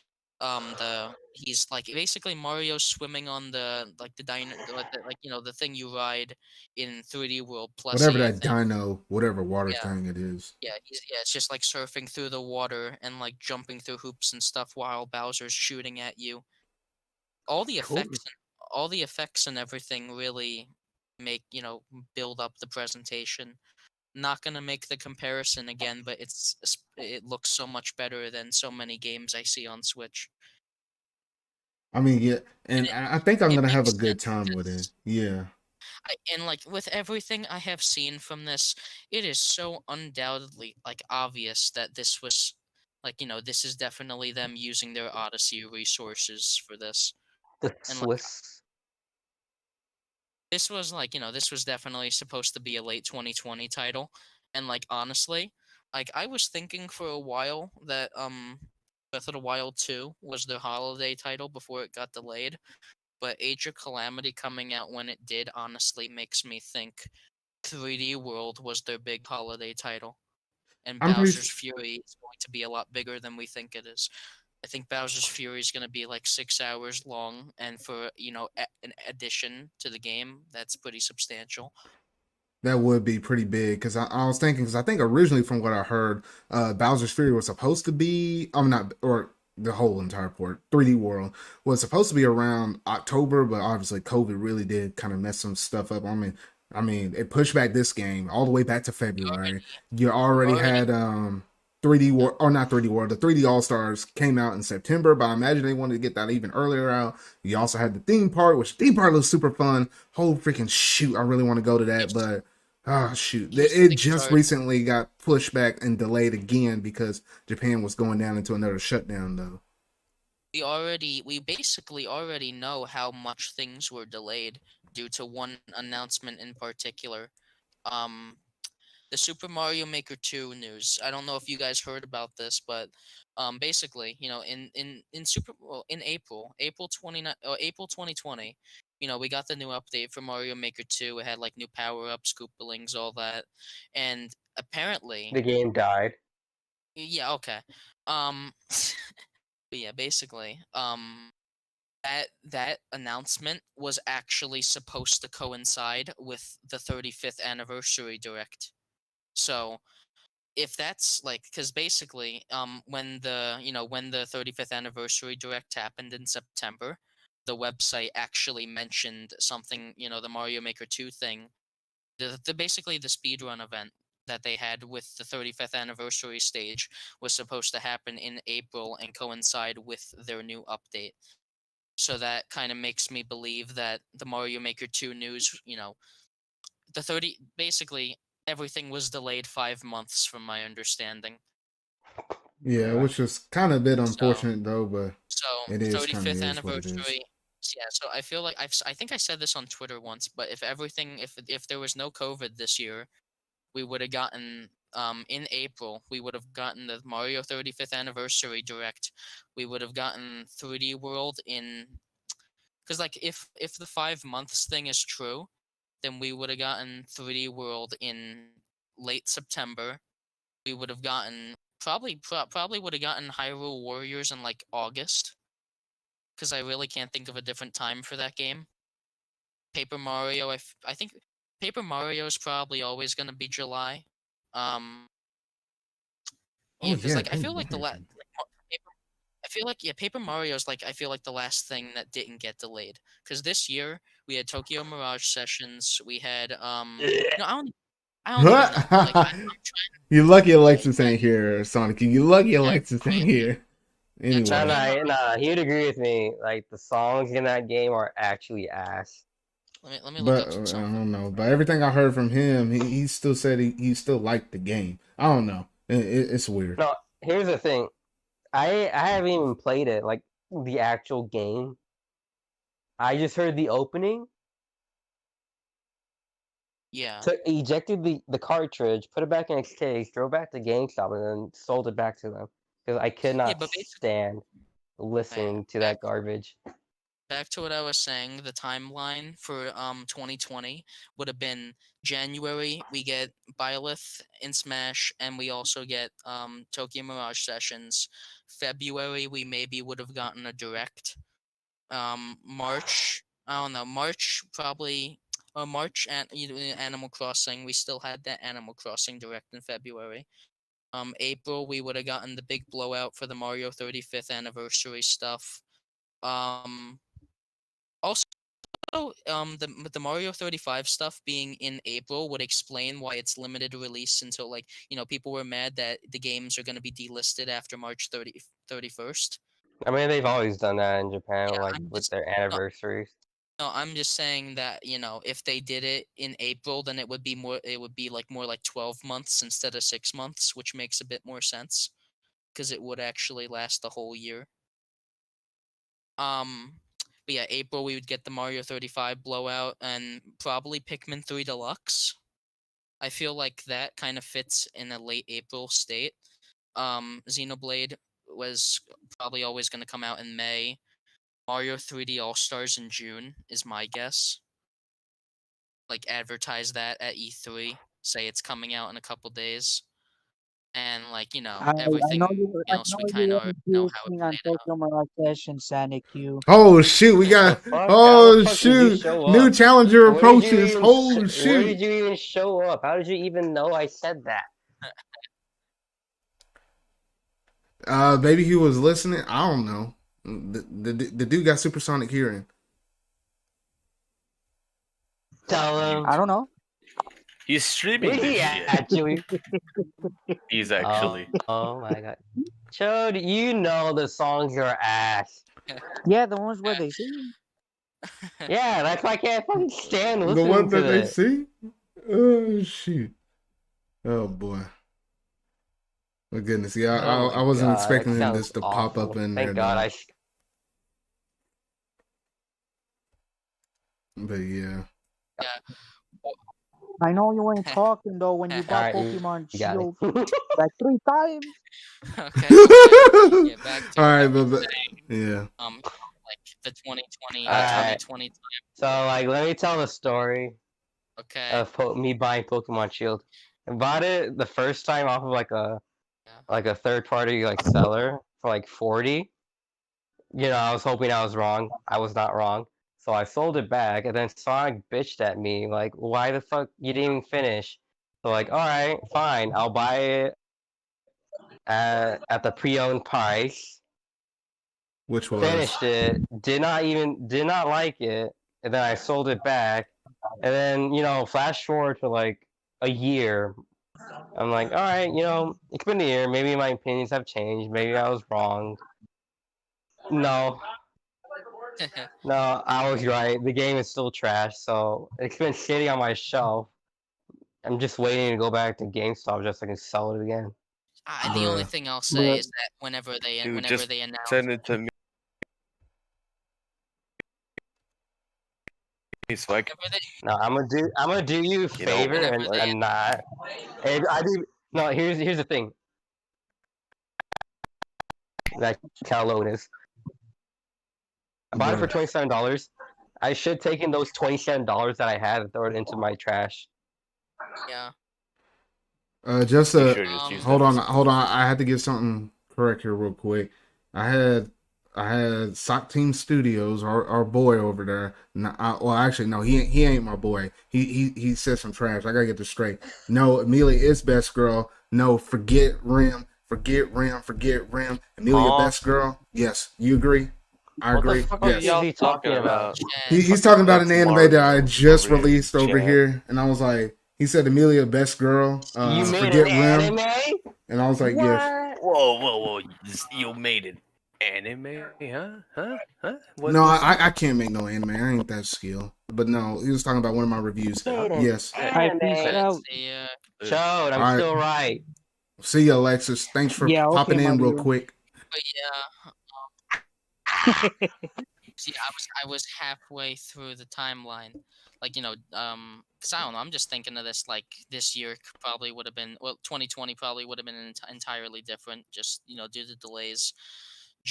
S4: he's like basically Mario swimming on the the thing you ride in 3D World
S1: Whatever
S4: Plussy, I
S1: that
S4: think.
S1: dino, whatever water
S4: Yeah,
S1: thing it is.
S4: it's just like surfing through the water and like jumping through hoops and stuff while Bowser's shooting at you. All the
S3: Cool.
S4: effects, all the effects and everything really make build up the presentation. Not gonna make the comparison again, but it looks so much better than so many games I see on Switch.
S1: I mean, yeah,
S4: And
S1: and I think I'm
S4: it
S1: gonna have a
S4: makes
S1: good
S4: sense
S1: time with it.
S4: because
S1: Yeah.
S4: and like with everything I have seen from this, it is so undoubtedly like obvious that this was this is definitely them using their Odyssey resources for this.
S3: The
S4: And like
S3: Swiss.
S4: this was this was definitely supposed to be a late 2020 title. And like honestly, like I was thinking for a while that Breath of the Wild 2 was the holiday title before it got delayed. But Age of Calamity coming out when it did honestly makes me think 3D World was their big holiday title, and
S1: I'm pretty.
S4: Bowser's Fury is going to be a lot bigger than we think it is. I think Bowser's Fury is going to be like 6 hours long, and for an addition to the game, that's pretty substantial.
S1: That would be pretty big because I was thinking because I think originally from what I heard, Bowser's Fury was supposed to be I'm not or the whole entire port 3D World was supposed to be around October, but obviously COVID really did kind of mess some stuff up. I mean, it pushed back this game all the way back to February. You already
S4: Already,
S1: had 3D War or not 3D World, the 3D All Stars came out in September, but I imagine they wanted to get that even earlier out. You also had the theme park, which theme park looks super fun. Whole freaking shoot, I really want to go to that, but oh shoot,
S4: here's the
S1: it
S4: thing,
S1: just
S4: Zard.
S1: recently got pushed back and delayed again because Japan was going down into another shutdown though.
S4: We basically already know how much things were delayed due to one announcement in particular. Um, the Super Mario Maker 2 news. I don't know if you guys heard about this, but basically, in April 29 or April 2020, we got the new update for Mario Maker 2. It had like new power-ups, Koopalings, all that. And apparently,
S3: The game died.
S4: yeah, okay. Um but yeah, basically, that announcement was actually supposed to coincide with the 35th anniversary direct. So if that's like because basically when the 35th anniversary direct happened in September, the website actually mentioned something, the Mario Maker 2 thing, the basically the speedrun event that they had with the 35th anniversary stage was supposed to happen in April and coincide with their new update. So that kind of makes me believe that the Mario Maker 2 news, the 30 basically everything was delayed 5 months from my understanding.
S1: Yeah,
S3: Yeah.
S1: which is kind of a bit
S4: So
S1: unfortunate though, but
S4: so
S1: it is kind of
S4: 35th
S1: is what it is.
S4: anniversary. Yeah, so I feel like I think I said this on Twitter once, but if there was no COVID this year, we would have gotten in April, we would have gotten the Mario 35th anniversary direct. We would have gotten 3D World in because like if the 5 months thing is true, then we would have gotten 3D World in late September. We would have gotten probably would have gotten Hyrule Warriors in like August because I really can't think of a different time for that game. Paper Mario, I think Paper Mario is probably always going to be July. Um,
S1: Oh
S4: yeah, because
S1: yeah,
S4: like I
S1: Paper
S4: feel like
S1: Mario.
S4: I feel like Paper Mario's like I feel like the last thing that didn't get delayed. Because this year we had Tokyo Mirage Sessions. We had no, I don't even know. Like I'm trying.
S1: You lucky
S4: Yeah,
S1: Alexis ain't here, Sonic. You lucky
S4: yeah,
S1: Alexis ain't
S4: Tokyo,
S1: here.
S4: yeah,
S3: Nah,
S1: Anyway,
S4: Tokyo
S3: nah,
S4: Mirage.
S3: nah. He would agree with me. Like the songs in that game are actually ass.
S4: Let me look
S1: but
S4: up
S1: I
S4: something.
S1: don't know. But everything I heard from him, he still said he still liked the game. I don't know. It's weird.
S3: No, here's the thing. I haven't even played it, like the actual game. I just heard the opening.
S4: Yeah,
S3: So ejected the cartridge, put it back in its case, drove back to GameStop, and then sold it back to them because I could
S4: yeah,
S3: not
S4: but basically,
S3: stand
S4: yeah,
S3: listening to that garbage.
S4: back to what I was saying, the timeline for 2020 would have been January we get Byleth in Smash, and we also get Tokyo Mirage Sessions. February we maybe would have gotten a direct. March, I don't know, March probably, March and Animal Crossing, we still had that Animal Crossing direct in February. April we would have gotten the big blowout for the Mario 35th anniversary stuff. Also, the Mario 35 stuff being in April would explain why it's limited release until, like, people were mad that the games are going to be delisted after March 31st.
S3: I mean, they've always done that in Japan,
S4: Yeah,
S3: like
S4: I'm
S3: with
S4: just
S3: their anniversaries.
S4: no, I'm just saying that, if they did it in April, then it would be more like 12 months instead of 6 months, which makes a bit more sense because it would actually last the whole year. But yeah, April we would get the Mario 35 blowout and probably Pikmin 3 Deluxe. I feel like that kind of fits in a late April state. Xenoblade was probably always going to come out in May. Mario 3D All Stars in June is my guess. Like, advertise that at E3. Say it's coming out in a couple days. And, like, everything
S5: I
S4: else
S5: know
S4: we
S5: you
S4: kind of
S5: weren't
S4: know how it
S5: joking on
S4: played out.
S5: Tokyo Mirage Session, Sanikyu.
S1: Oh shoot, we got.
S3: The fuck? How
S1: Oh
S3: the fuck did you
S1: shoot,
S3: show
S1: new
S3: up?
S1: challenger
S3: Where did you
S1: approaches.
S3: even?
S1: Oh
S3: Where
S1: shoot.
S3: did you even show up? How did you even know I said that?
S1: Maybe he was listening. I don't know. The dude got supersonic hearing.
S3: Tell him.
S5: I don't know.
S2: He's streaming
S3: Did
S2: this
S3: he
S2: shit.
S3: actually?
S2: He's actually.
S3: Oh my god. Chode, you know the songs are ass.
S5: Yeah, the ones where they sing.
S3: Yeah, that's why I can't fucking stand
S1: The
S3: listening
S1: one
S3: to
S1: that they
S3: this.
S1: see. Oh shoot. Oh boy. My goodness. Yeah,
S3: Oh
S1: I
S3: my
S1: wasn't
S3: god,
S1: expecting
S3: that
S1: him
S3: sounds
S1: this to
S3: awful.
S1: pop up in there.
S3: Thank God
S1: though.
S3: I.
S1: But yeah.
S5: I know you weren't talking though when you bought
S3: Alright,
S5: Pokemon
S3: you got
S5: Shield
S3: it.
S5: like 3 times.
S4: Okay. Yeah, back to
S1: All right,
S4: what I was
S1: but
S4: saying.
S1: yeah.
S4: Like the 2020,
S3: Alright.
S4: 2020 time.
S3: So, like, let me tell the story
S4: Okay.
S3: of me buying Pokemon Shield. I bought it the first time off of like a third party like seller for like 40. I was hoping I was wrong. I was not wrong. So I sold it back, and then Sonic bitched at me like, "Why the fuck you didn't even finish?" So like, all right, fine, I'll buy it at the pre-owned price.
S1: Which was
S3: Finished it. Did not like it, and then I sold it back. And then flash forward to like a year. I'm like, all right, it's been a year. Maybe my opinions have changed. Maybe I was wrong. No, no, I was right. The game is still trash, so it's been sitting on my shelf. I'm just waiting to go back to GameStop just so I can sell it again.
S4: The only
S1: Bruh.
S4: thing I'll say is that whenever they
S2: Dude,
S4: whenever
S2: just
S4: they announce
S2: send it to me. So I can,
S4: whenever they,
S3: No, I'm gonna do you a favor
S4: whenever they
S3: and not. And I do. No, here's the thing. That's how low it is. I bought it for
S1: Bruh.
S3: $27. I should take in those $27 that I had and throw it into my trash.
S4: yeah.
S1: Just
S2: you should just
S4: Um,
S2: use
S1: hold
S2: that
S1: on,
S2: for
S1: hold on. I had to get something correct here real quick. I had Sock Team Studios, our boy over there. No, well, actually, no, he ain't my boy. He said some trash. I gotta get this straight. No, Amelia is best girl. No, forget Rim. Forget Rim. Forget Rim. Amelia
S3: Huh?
S1: best girl. Yes, you agree? I
S3: What the
S1: agree.
S3: fuck
S1: Yes.
S3: is he talking about?
S1: He's talking about an
S2: That's
S1: anime that I
S2: Mario
S1: just
S2: over here,
S1: released over
S2: Chad.
S1: here, and I was like, he said Amelia best girl.
S3: You made
S1: Forget
S3: an
S1: Rim,
S3: anime?
S1: and I was like, yes.
S3: What?
S2: Whoa! You made an anime? Huh? What,
S1: No,
S2: what's
S1: I can't make no anime. I ain't that skilled. But no, he was talking about one of my reviews.
S3: Made an
S1: Yes.
S5: Alright, peace
S3: anime.
S5: out.
S3: Chode, I'm
S1: All right.
S3: still right.
S1: See you, Alexis. Thanks for
S5: Yeah, okay,
S1: popping in real
S5: Mario.
S1: quick.
S4: But see, I was halfway through the timeline, like because I don't know. I'm just thinking of this like this year probably would have been 2020 probably would have been entirely different, just due to delays.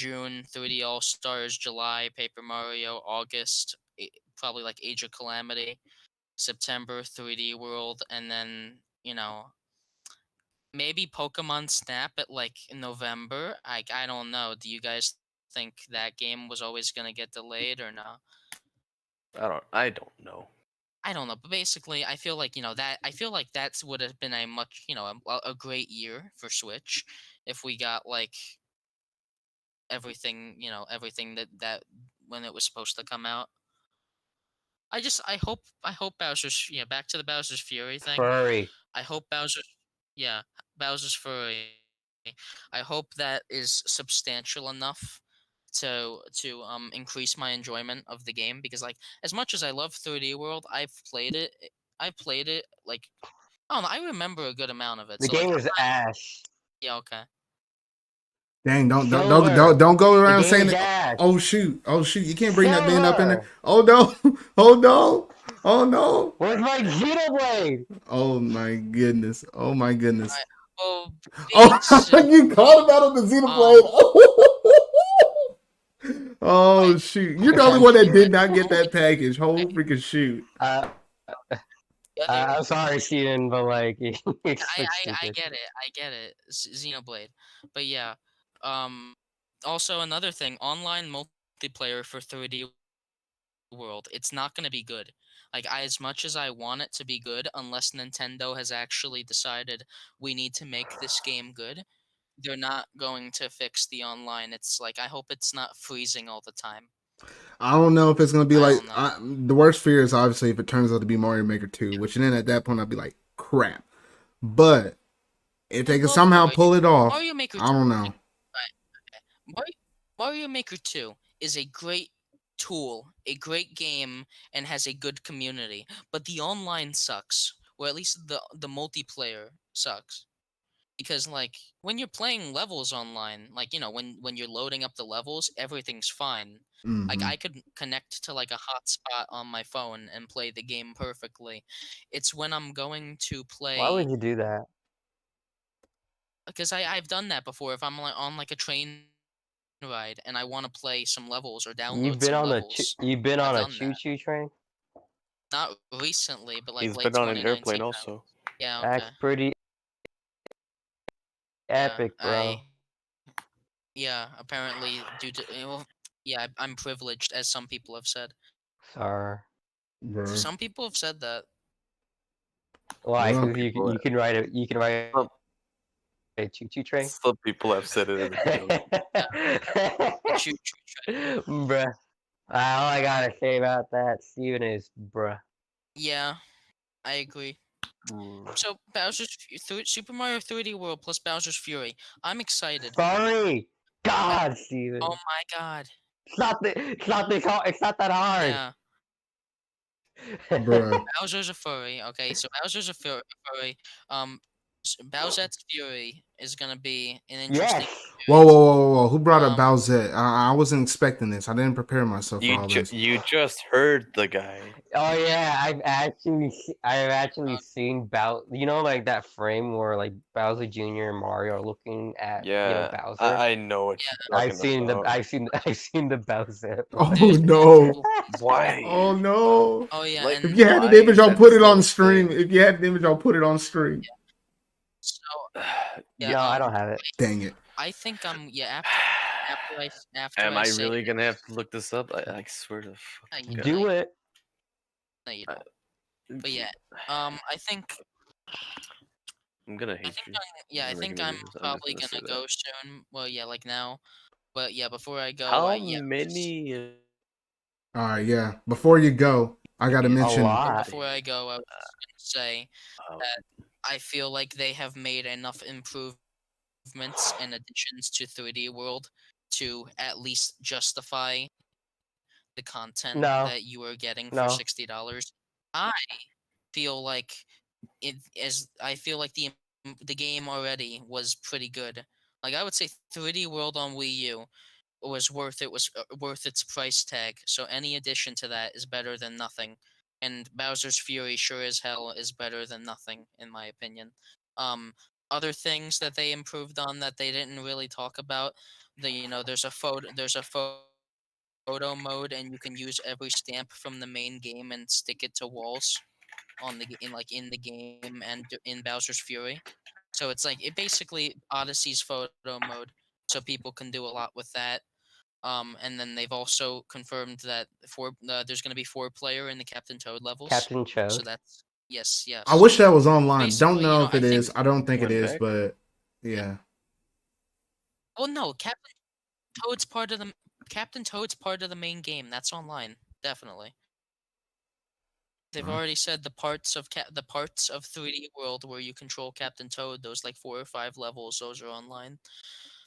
S4: June 3D All Stars, July Paper Mario, August probably like Age of Calamity, September 3D World, and then maybe Pokemon Snap at like November. I don't know. Do you guys think that game was always gonna get delayed or no?
S2: I don't know.
S4: I don't know, but basically, I feel like that would have been a much a great year for Switch if we got like everything that when it was supposed to come out. I hope Bowser's back to the Bowser's Fury thing.
S3: Furry.
S4: I hope Bowser's Fury. I hope that is substantial enough to increase my enjoyment of the game, because like as much as I love 3D World, I've played it like I don't know, I remember a good amount of it.
S3: The
S4: So like
S3: game is ash.
S4: yeah, okay.
S1: Dang,
S3: Silver.
S1: don't go
S3: The
S1: around
S3: game
S1: saying
S3: is
S1: that.
S3: ash.
S1: Oh shoot, you can't bring that man up in there.
S3: Silver.
S1: Oh no, oh no, oh no.
S3: Where's my Xenoblade?
S1: Oh my goodness. Oh my goodness.
S4: Alright, well,
S1: Oh, you called him out on the Xenoblade. Oh
S4: Wait.
S1: shoot. You're the only one that did not get that package. Holy freaking shoot.
S3: I'm sorry, Steven, but like, it's
S4: I,
S3: like
S4: I
S3: stupid.
S4: get it. I get it. Xenoblade. But yeah. Also another thing, online multiplayer for 3D World. It's not going to be good. Like as much as I want it to be good, unless Nintendo has actually decided we need to make this game good, they're not going to fix the online. It's like I hope it's not freezing all the time.
S1: I don't know if it's gonna be
S4: I
S1: like
S4: don't know.
S1: the worst fear is obviously if it turns out to be Mario Maker 2, which then at that point I'd be like, crap. But if they can
S4: love
S1: somehow
S4: Mario.
S1: pull it off,
S4: Mario Maker
S1: I don't know.
S4: Mario Maker 2 is a great tool, a great game, and has a good community. But the online sucks, or at least the multiplayer sucks. Because like when you're playing levels online, like when you're loading up the levels, everything's fine. Like
S1: Mhm.
S4: I could connect to like a hotspot on my phone and play the game perfectly. It's when I'm going to
S3: Why would
S4: play,
S3: you do that?
S4: because I've done that before. If I'm like on like a train ride and I want to play some levels or download some levels,
S3: You've been
S4: I've
S3: on a
S4: done that.
S3: choo-choo train?
S4: Not recently, but like
S2: He's
S4: late
S2: been on an
S4: 2019.
S2: airplane also.
S4: Yeah, okay.
S3: That's pretty epic, bro.
S4: Apparently due to I'm privileged, as some people have said.
S3: Sorry.
S1: Bro.
S4: Some people have said that.
S3: Why?
S1: Well,
S3: Because you can ride a choo-choo train?
S2: Some people have said it as a joke.
S4: Choo train.
S3: Bruh. All I gotta say about that, Steven, is bruh.
S4: Yeah, I agree. So Super Mario 3D World plus Bowser's Fury. I'm excited.
S3: Sorry! God, Steven.
S4: Oh my god.
S3: It's not this hard. It's not that hard.
S4: Yeah.
S1: Bruh.
S4: Bowser's a furry. Okay, so Bowser's a furry. Bowser's Fury is gonna be an interesting.
S3: Yes.
S1: Whoa. Who brought up
S4: Um,
S1: Bowsette? I wasn't expecting this. I didn't prepare myself for all this.
S2: You just heard the guy.
S3: Oh yeah, I've actually seen like that frame where like Bowser Jr. and Mario are looking at Bowser.
S2: I know what you're
S3: I've
S2: talking
S3: seen
S2: about.
S3: I've seen the Bowser.
S1: Oh
S4: there's
S1: no.
S4: multiple-
S2: Why?
S1: Oh no.
S4: Oh yeah,
S2: Like,
S4: and
S1: If you had an
S2: Why
S1: image,
S2: is
S1: I'll
S2: that
S1: put it
S2: so
S1: on stream.
S2: thin?
S1: If you had an image, I'll put it on stream.
S4: so
S3: No, I don't have it.
S1: Dang it.
S4: I think after
S2: Am
S4: I
S2: I
S4: say
S2: really gonna have to look this up? I swear to fucking God.
S3: Do it.
S4: No, you don't. But yeah, I think
S2: I'm gonna hate you.
S4: I
S2: for
S4: think
S2: making me
S4: I'm
S2: do this. I'm
S4: probably
S2: just
S4: gonna
S2: gonna say
S4: go soon. Well, yeah, like now. But yeah, before I go,
S2: that. How
S4: yeah,
S2: many?
S1: All right, yeah. Before you go, I gotta
S2: A
S1: mention.
S3: lot.
S4: before I go, I was just gonna say that I feel like they have made enough improvements and additions to 3D World to at least justify the content
S3: No.
S4: that you are getting
S3: No.
S4: for $60. I feel like I feel like the game already was pretty good. Like I would say 3D World on Wii U was worth its price tag. So any addition to that is better than nothing. And Bowser's Fury sure as hell is better than nothing in my opinion. Other things that they improved on that they didn't really talk about there's a photo mode, and you can use every stamp from the main game and stick it to walls in the game and in Bowser's Fury. So it's like it basically Odyssey's photo mode, so people can do a lot with that. And then they've also confirmed that there's going to be 4-player in the Captain Toad levels.
S3: Captain
S4: So
S3: Toad.
S4: that's yes.
S1: I wish that was online. Don't
S4: Basically,
S1: know if
S4: I
S1: it
S4: think.
S1: is. I don't think it
S2: Went
S1: is,
S2: back.
S1: but yeah.
S4: Well, no, Toad's part of the Captain Toad's part of the main game. That's online, definitely. They've already said the parts of 3D World where you control Captain Toad, those like 4 or 5 levels, those are online.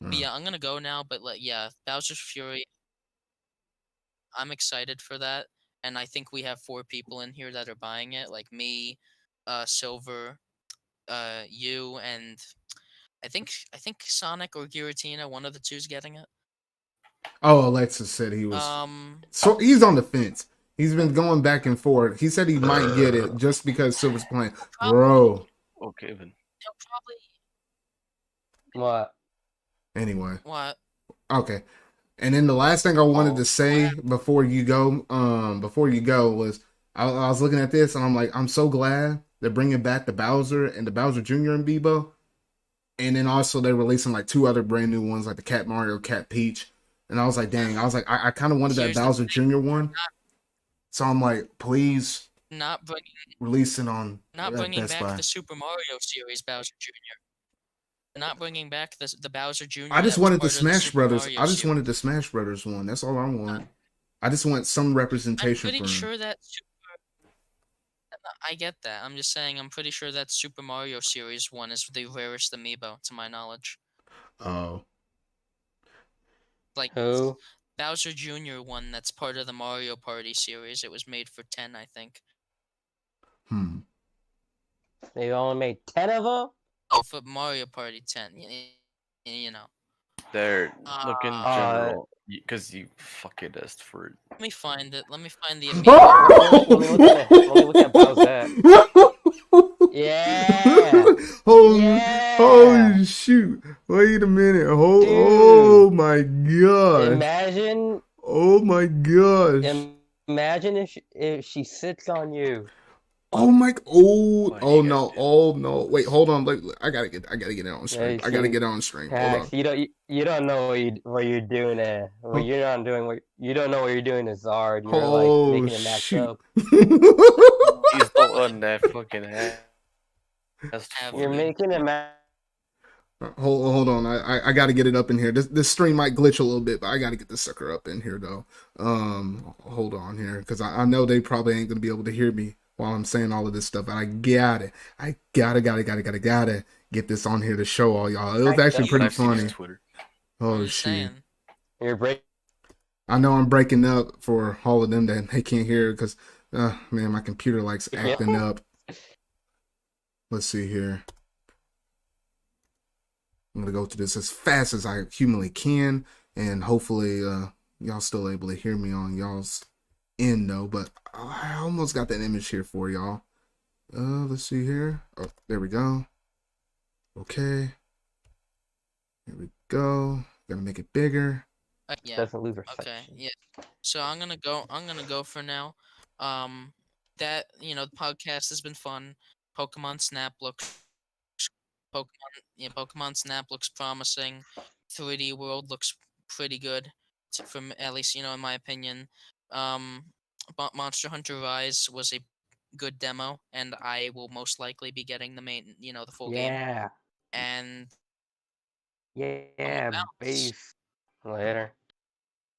S4: But yeah, I'm gonna go now. But yeah, Bowser's Fury. I'm excited for that, and I think we have 4 people in here that are buying it, like me, Silver, you, and I think Sonic or Giratina, one of the two's getting it.
S1: Oh, Alexis said he was. So he's on the fence. He's been going back and forth. He said he might get it just because Silver's playing. Bro.
S2: Okay, then.
S4: He'll probably.
S3: What?
S1: Anyway.
S4: What?
S1: Okay. And then the last thing I wanted to say before you go was I was looking at this and I'm like, I'm so glad they're bringing back the Bowser and the Bowser Jr. and Bebo. And then also they're releasing like 2 other brand new ones, like the Cat Mario, Cat Peach. And I was like, dang, I kind of wanted that Bowser Jr. one. So I'm like, please release it on
S4: Not bringing
S1: Best
S4: back
S1: Buy.
S4: the Super Mario series Bowser Jr. Not bringing back the Bowser Jr.
S1: I just wanted the Smash Brothers.
S4: Mario
S1: I just
S4: series.
S1: wanted the Smash Brothers one. That's all I want. I just want some representation
S4: I'm
S1: for
S4: pretty
S1: him.
S4: sure that I get that. I'm just saying I'm pretty sure that Super Mario series one is the rarest amiibo, to my knowledge.
S1: Oh.
S4: Like
S3: Who?
S4: Bowser Jr. one that's part of the Mario Party series. It was made for 10, I think.
S3: They only made 10 of them?
S4: Oh, for Mario Party 10. You know.
S2: They're looking general because you fucking asked for it.
S4: Let me find it. Let me find the
S3: Let me look at Bowser. Yeah.
S1: Holy shoot. Wait a minute. Oh my god.
S3: Imagine.
S1: Oh my gosh.
S3: Imagine if she sits on you.
S1: Oh my! Oh
S2: you
S1: no!
S2: gotta do
S1: Oh no! Wait, hold on. I gotta get it on stream.
S3: Yeah,
S1: I gotta get it on stream. Hold on.
S3: Haxx, you don't know what you're doing there. What you're not doing. You don't know what you're doing to Zard. You're like making it max up.
S2: He's the one that fucking has.
S3: You're making it max.
S1: Hold on. I gotta get it up in here. This stream might glitch a little bit, but I gotta get this sucker up in here though. Hold on here, because I know they probably ain't gonna be able to hear me while I'm saying all of this stuff. But I gotta get this on here to show all y'all. It was actually pretty funny. Oh shit!
S3: You're breaking.
S1: I know I'm breaking up for all of them that they can't hear because, man, my computer likes acting up. Let's see here. I'm gonna go through this as fast as I humanly can, and hopefully, y'all still able to hear me on y'all's end though. But I almost got that image here for y'all. Let's see here. Oh, there we go. Okay. Here we go. Gotta make it bigger.
S4: Yeah.
S3: Doesn't lose
S4: Okay. Yeah. So I'm gonna go for now. That the podcast has been fun. Pokemon Snap looks promising. 3D World looks pretty good, from at least in my opinion. Monster Hunter Rise was a good demo, and I will most likely be getting the main, the full game.
S3: Yeah.
S4: And
S3: Yeah. Base. Later.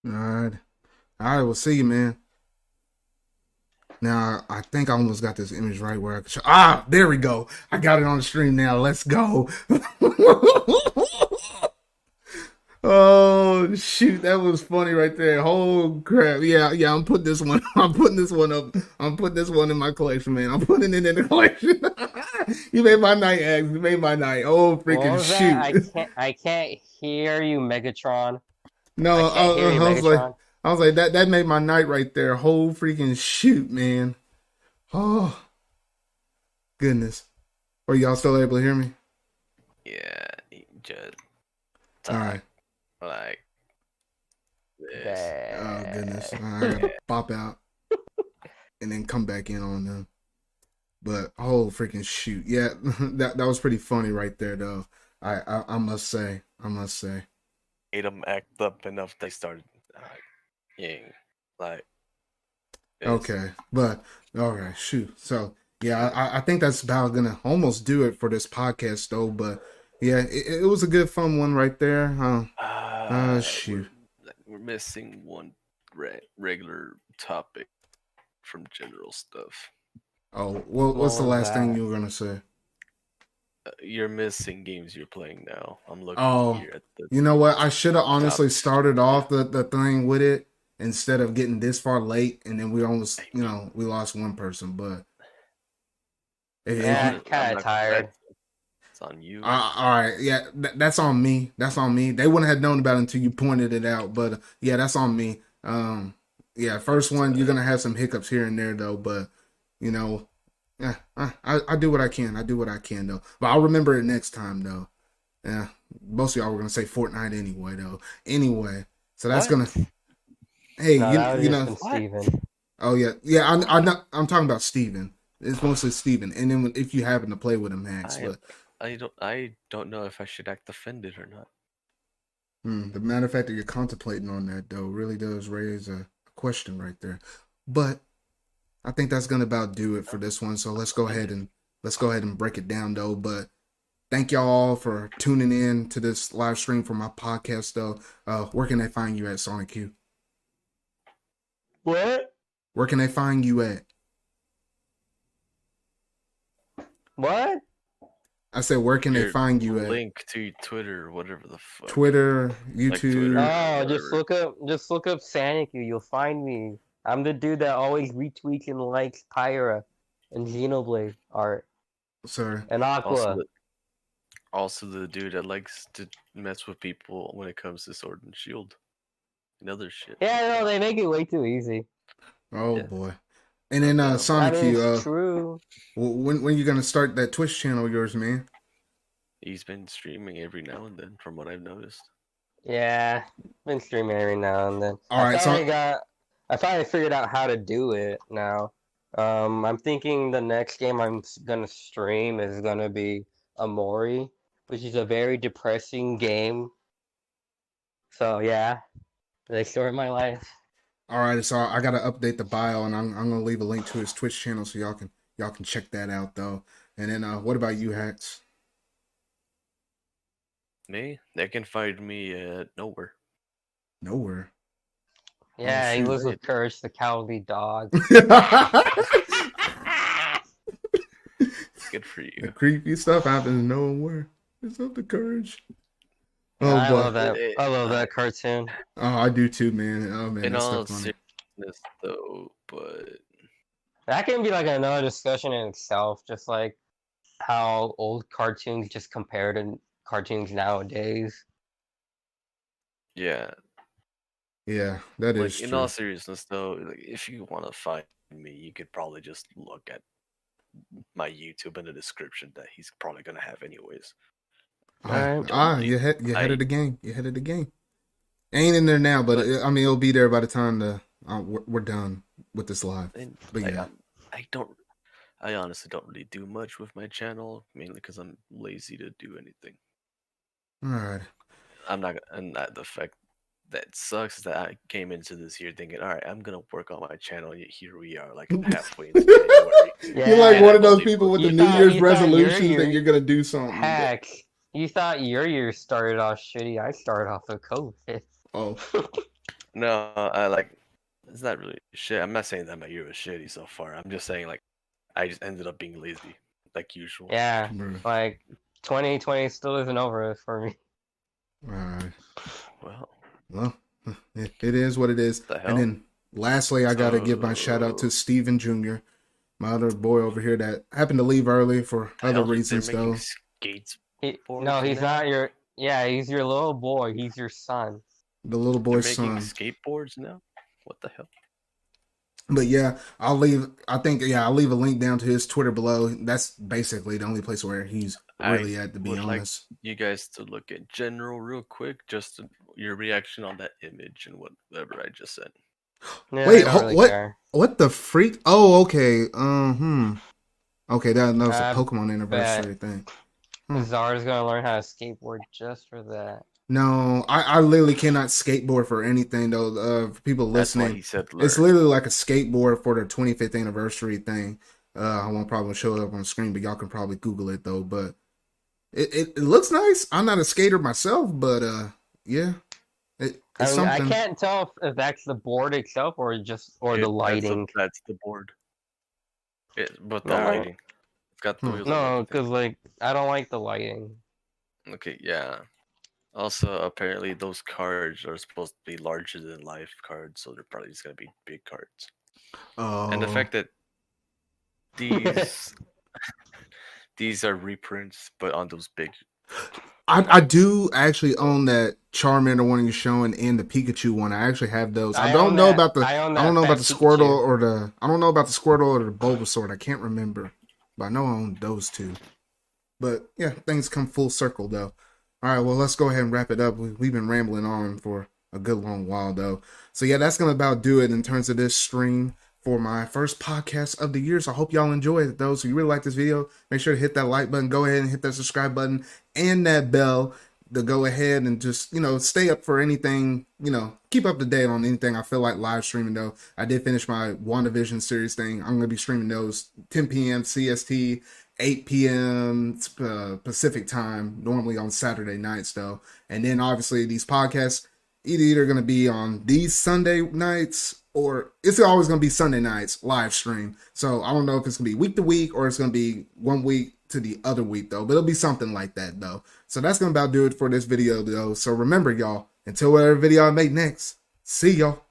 S1: All right. We'll see you, man. Now, I think I almost got this image right where I could show. There we go. I got it on the stream now. Let's go. Oh, shoot. That was funny right there. Oh, crap. Yeah, I'm putting this one. I'm putting this one up. I'm putting this one in my collection, man. I'm putting it in the collection. You made my night, Haxx. You made my night. Oh, freaking shoot.
S3: I can't hear you, Megatron.
S1: No, I was like, that made my night right there. Whole freaking shoot, man. Oh, goodness. Are y'all still able to hear me?
S2: Yeah, just.
S1: All right.
S2: Like this.
S1: Oh goodness, I
S3: Bad.
S1: gotta pop out and then come back in on them. But oh freaking shoot, yeah, that was pretty funny right there though. I must say,
S2: Made them act up enough. They started yeah, like this.
S1: Okay, but all right, shoot. So yeah, I think that's about gonna almost do it for this podcast though. But yeah, it was a good fun one right there. Shoot.
S2: We're missing one regular topic from general stuff.
S1: Oh, well, what's the
S3: What was
S1: last thing
S3: that?
S1: you were gonna say?
S2: You're missing games you're playing now. I'm looking
S1: Oh,
S2: here at the
S1: you know what? I should have honestly
S2: topics.
S1: started off the thing with it instead of getting this far late, and then we almost, we lost one person. But
S3: Yeah,
S2: I'm
S3: I'm kind
S2: not
S3: of tired.
S2: It's on you.
S1: all right, yeah, that's on me. That's on me. They wouldn't have known about it until you pointed it out. But yeah, that's on me. Yeah, first one you're gonna have some hiccups here and there though, but yeah, I do what I can. I do what I can though. But I'll remember it next time though. Yeah, most of y'all were gonna say Fortnite anyway though. Anyway, so that's
S2: What?
S1: gonna. Hey,
S3: No, that was
S1: you
S3: just
S1: know.
S3: from Steven.
S1: Oh yeah. I'm talking about Steven. It's mostly Steven. And then if you happen to play with him, Haxx. But
S2: I don't know if I should act offended or not.
S1: the matter of fact that you're contemplating on that though really does raise a question right there. But I think that's gonna about do it for this one. So let's go ahead and break it down though. But thank y'all all for tuning in to this live stream for my podcast though. Where can they find you at, Sanikyu?
S3: What?
S1: Where can they find you at?
S3: What?
S1: I said, where can they
S2: Your
S1: find you at?
S2: Link to Twitter or whatever the fuck.
S1: Twitter,
S2: Like
S1: YouTube.
S2: Twitter.
S3: Oh, just
S2: whatever.
S3: look up Sanikyu. You'll find me. I'm the dude that always retweets and likes Pyra and Xenoblade art
S1: Sir.
S3: and Aqua.
S2: Also the dude that likes to mess with people when it comes to Sword and Shield and other shit.
S3: Yeah, no, they make it way too easy.
S1: Oh
S2: Yeah.
S1: boy. And then
S2: That
S3: That is
S1: Sanikyu,
S3: true.
S1: when you gonna start that Twitch channel of yours, man?
S2: He's been streaming every now and then, from what I've noticed.
S3: Yeah, been streaming every now and then.
S1: All right, so
S3: I finally figured out how to do it now. I'm thinking the next game I'm gonna stream is gonna be Amori, which is a very depressing game. So yeah, they story my life.
S1: all right, so I gotta update the bio, and I'm gonna leave a link to his Twitch channel so y'all can check that out though. And then what about you, Haxx?
S2: Me? They can find me at nowhere.
S1: Nowhere.
S3: Yeah, he
S1: shoot.
S3: lives with Courage the Cowardly Dog.
S2: Good for
S1: The
S2: you.
S1: creepy stuff happens nowhere. It's up to Courage.
S3: Yeah,
S1: Oh
S3: I
S1: boy.
S3: love that. I love that cartoon.
S1: Oh, I do too, man. Oh man,
S2: In
S1: that's
S2: all
S1: stuff funny.
S2: seriousness, though, but
S3: That can be like another discussion in itself, just like how old cartoons just compare to cartoons nowadays.
S2: yeah,
S1: Yeah, that
S2: like
S1: is
S2: in
S1: true.
S2: all seriousness, though, like, if you want to find me, you could probably just look at my YouTube in the description that he's probably gonna have anyways.
S3: Alright.
S1: You ahead of the game. You ahead of the game. Ain't in there now, but I mean, it'll be there by the time we're done with this live.
S2: And
S1: But yeah.
S2: I honestly don't really do much with my channel, mainly because I'm lazy to do anything.
S1: All right.
S2: The fact that sucks is that I came into this year thinking, all right, I'm gonna work on my channel. Yet here we are, like halfway into January.
S1: You're like
S3: Yeah,
S1: one of those
S2: I've
S1: people with
S3: You
S1: the New
S3: thought-
S1: Year's
S3: you thought your
S1: resolutions
S3: year-
S1: that you're gonna do something. but-
S3: Haxx, you thought your year started off shitty. I started off with COVID.
S1: Oh,
S2: No, it's not really shit. I'm not saying that my year was shitty so far. I'm just saying like I just ended up being lazy, like usual.
S3: Yeah,
S1: bro.
S3: like 2020 still isn't over for me.
S1: All right.
S2: Well,
S1: It is what it is.
S2: The hell?
S1: And then lastly, I gotta give my shout out to Steven Jr., my other boy over here that happened to leave early for other
S2: hell,
S1: reasons
S2: they're making
S1: though.
S2: skates.
S3: No, he's not your. Yeah, he's your little boy. He's your son.
S1: The little
S2: They're
S1: boy's
S2: making
S1: son.
S2: skateboards now. What the hell?
S1: But yeah, I'll leave a link down to his Twitter below. That's basically the only place where he's really at, to be
S2: would
S1: honest.
S2: like you guys to look at general real quick, just your reaction on that image and whatever I just said.
S3: Yeah,
S1: Wait,
S3: I don't really
S1: what?
S3: care.
S1: What the freak? Oh, okay. Okay, that was a
S3: I
S1: Pokemon anniversary thing.
S3: Zard's gonna learn how to skateboard just for that.
S1: No, I literally cannot skateboard for anything though. For people
S2: That's why
S1: listening,
S2: he said
S1: it's
S2: learn.
S1: literally like a skateboard for their 25th anniversary thing. I won't probably show it up on screen, but y'all can probably Google it though. But it looks nice. I'm not a skater myself, but yeah, it's
S3: I
S1: something.
S3: can't tell if that's the board itself or the lighting.
S2: That's the board. But the
S3: No.
S2: lighting. It's got the wheels. and
S3: No,
S2: everything.
S3: because like I don't like the lighting.
S2: Okay, yeah. Also, apparently those cards are supposed to be larger than life cards, so they're probably just gonna be big cards.
S1: Oh,
S2: And the fact that these these are reprints, but on those big.
S1: I do actually own that Charmander one you're showing and the Pikachu one. I actually have those. I don't know about the Squirtle or the Squirtle or the Bulbasaur. I can't remember, but I know I own those two. But yeah, things come full circle though. All right, well, let's go ahead and wrap it up. We've been rambling on for a good long while though. So yeah, that's gonna about do it in terms of this stream for my first podcast of the year. So I hope y'all enjoyed it though. So you really like this video, make sure to hit that like button, go ahead and hit that subscribe button and that bell to go ahead and just, stay up for anything, keep up to date on anything I feel like live streaming though. I did finish my WandaVision series thing. I'm going to be streaming those 10 p.m. CST, 8 p.m. Pacific time, normally on Saturday nights though. And then obviously these podcasts either going to be on these Sunday nights or it's always going to be Sunday nights live stream. So I don't know if it's going to be week to week or it's going to be 1 week to the other week though, but it'll be something like that though. So that's going to about do it for this video though. So remember y'all, until whatever video I make next, see y'all.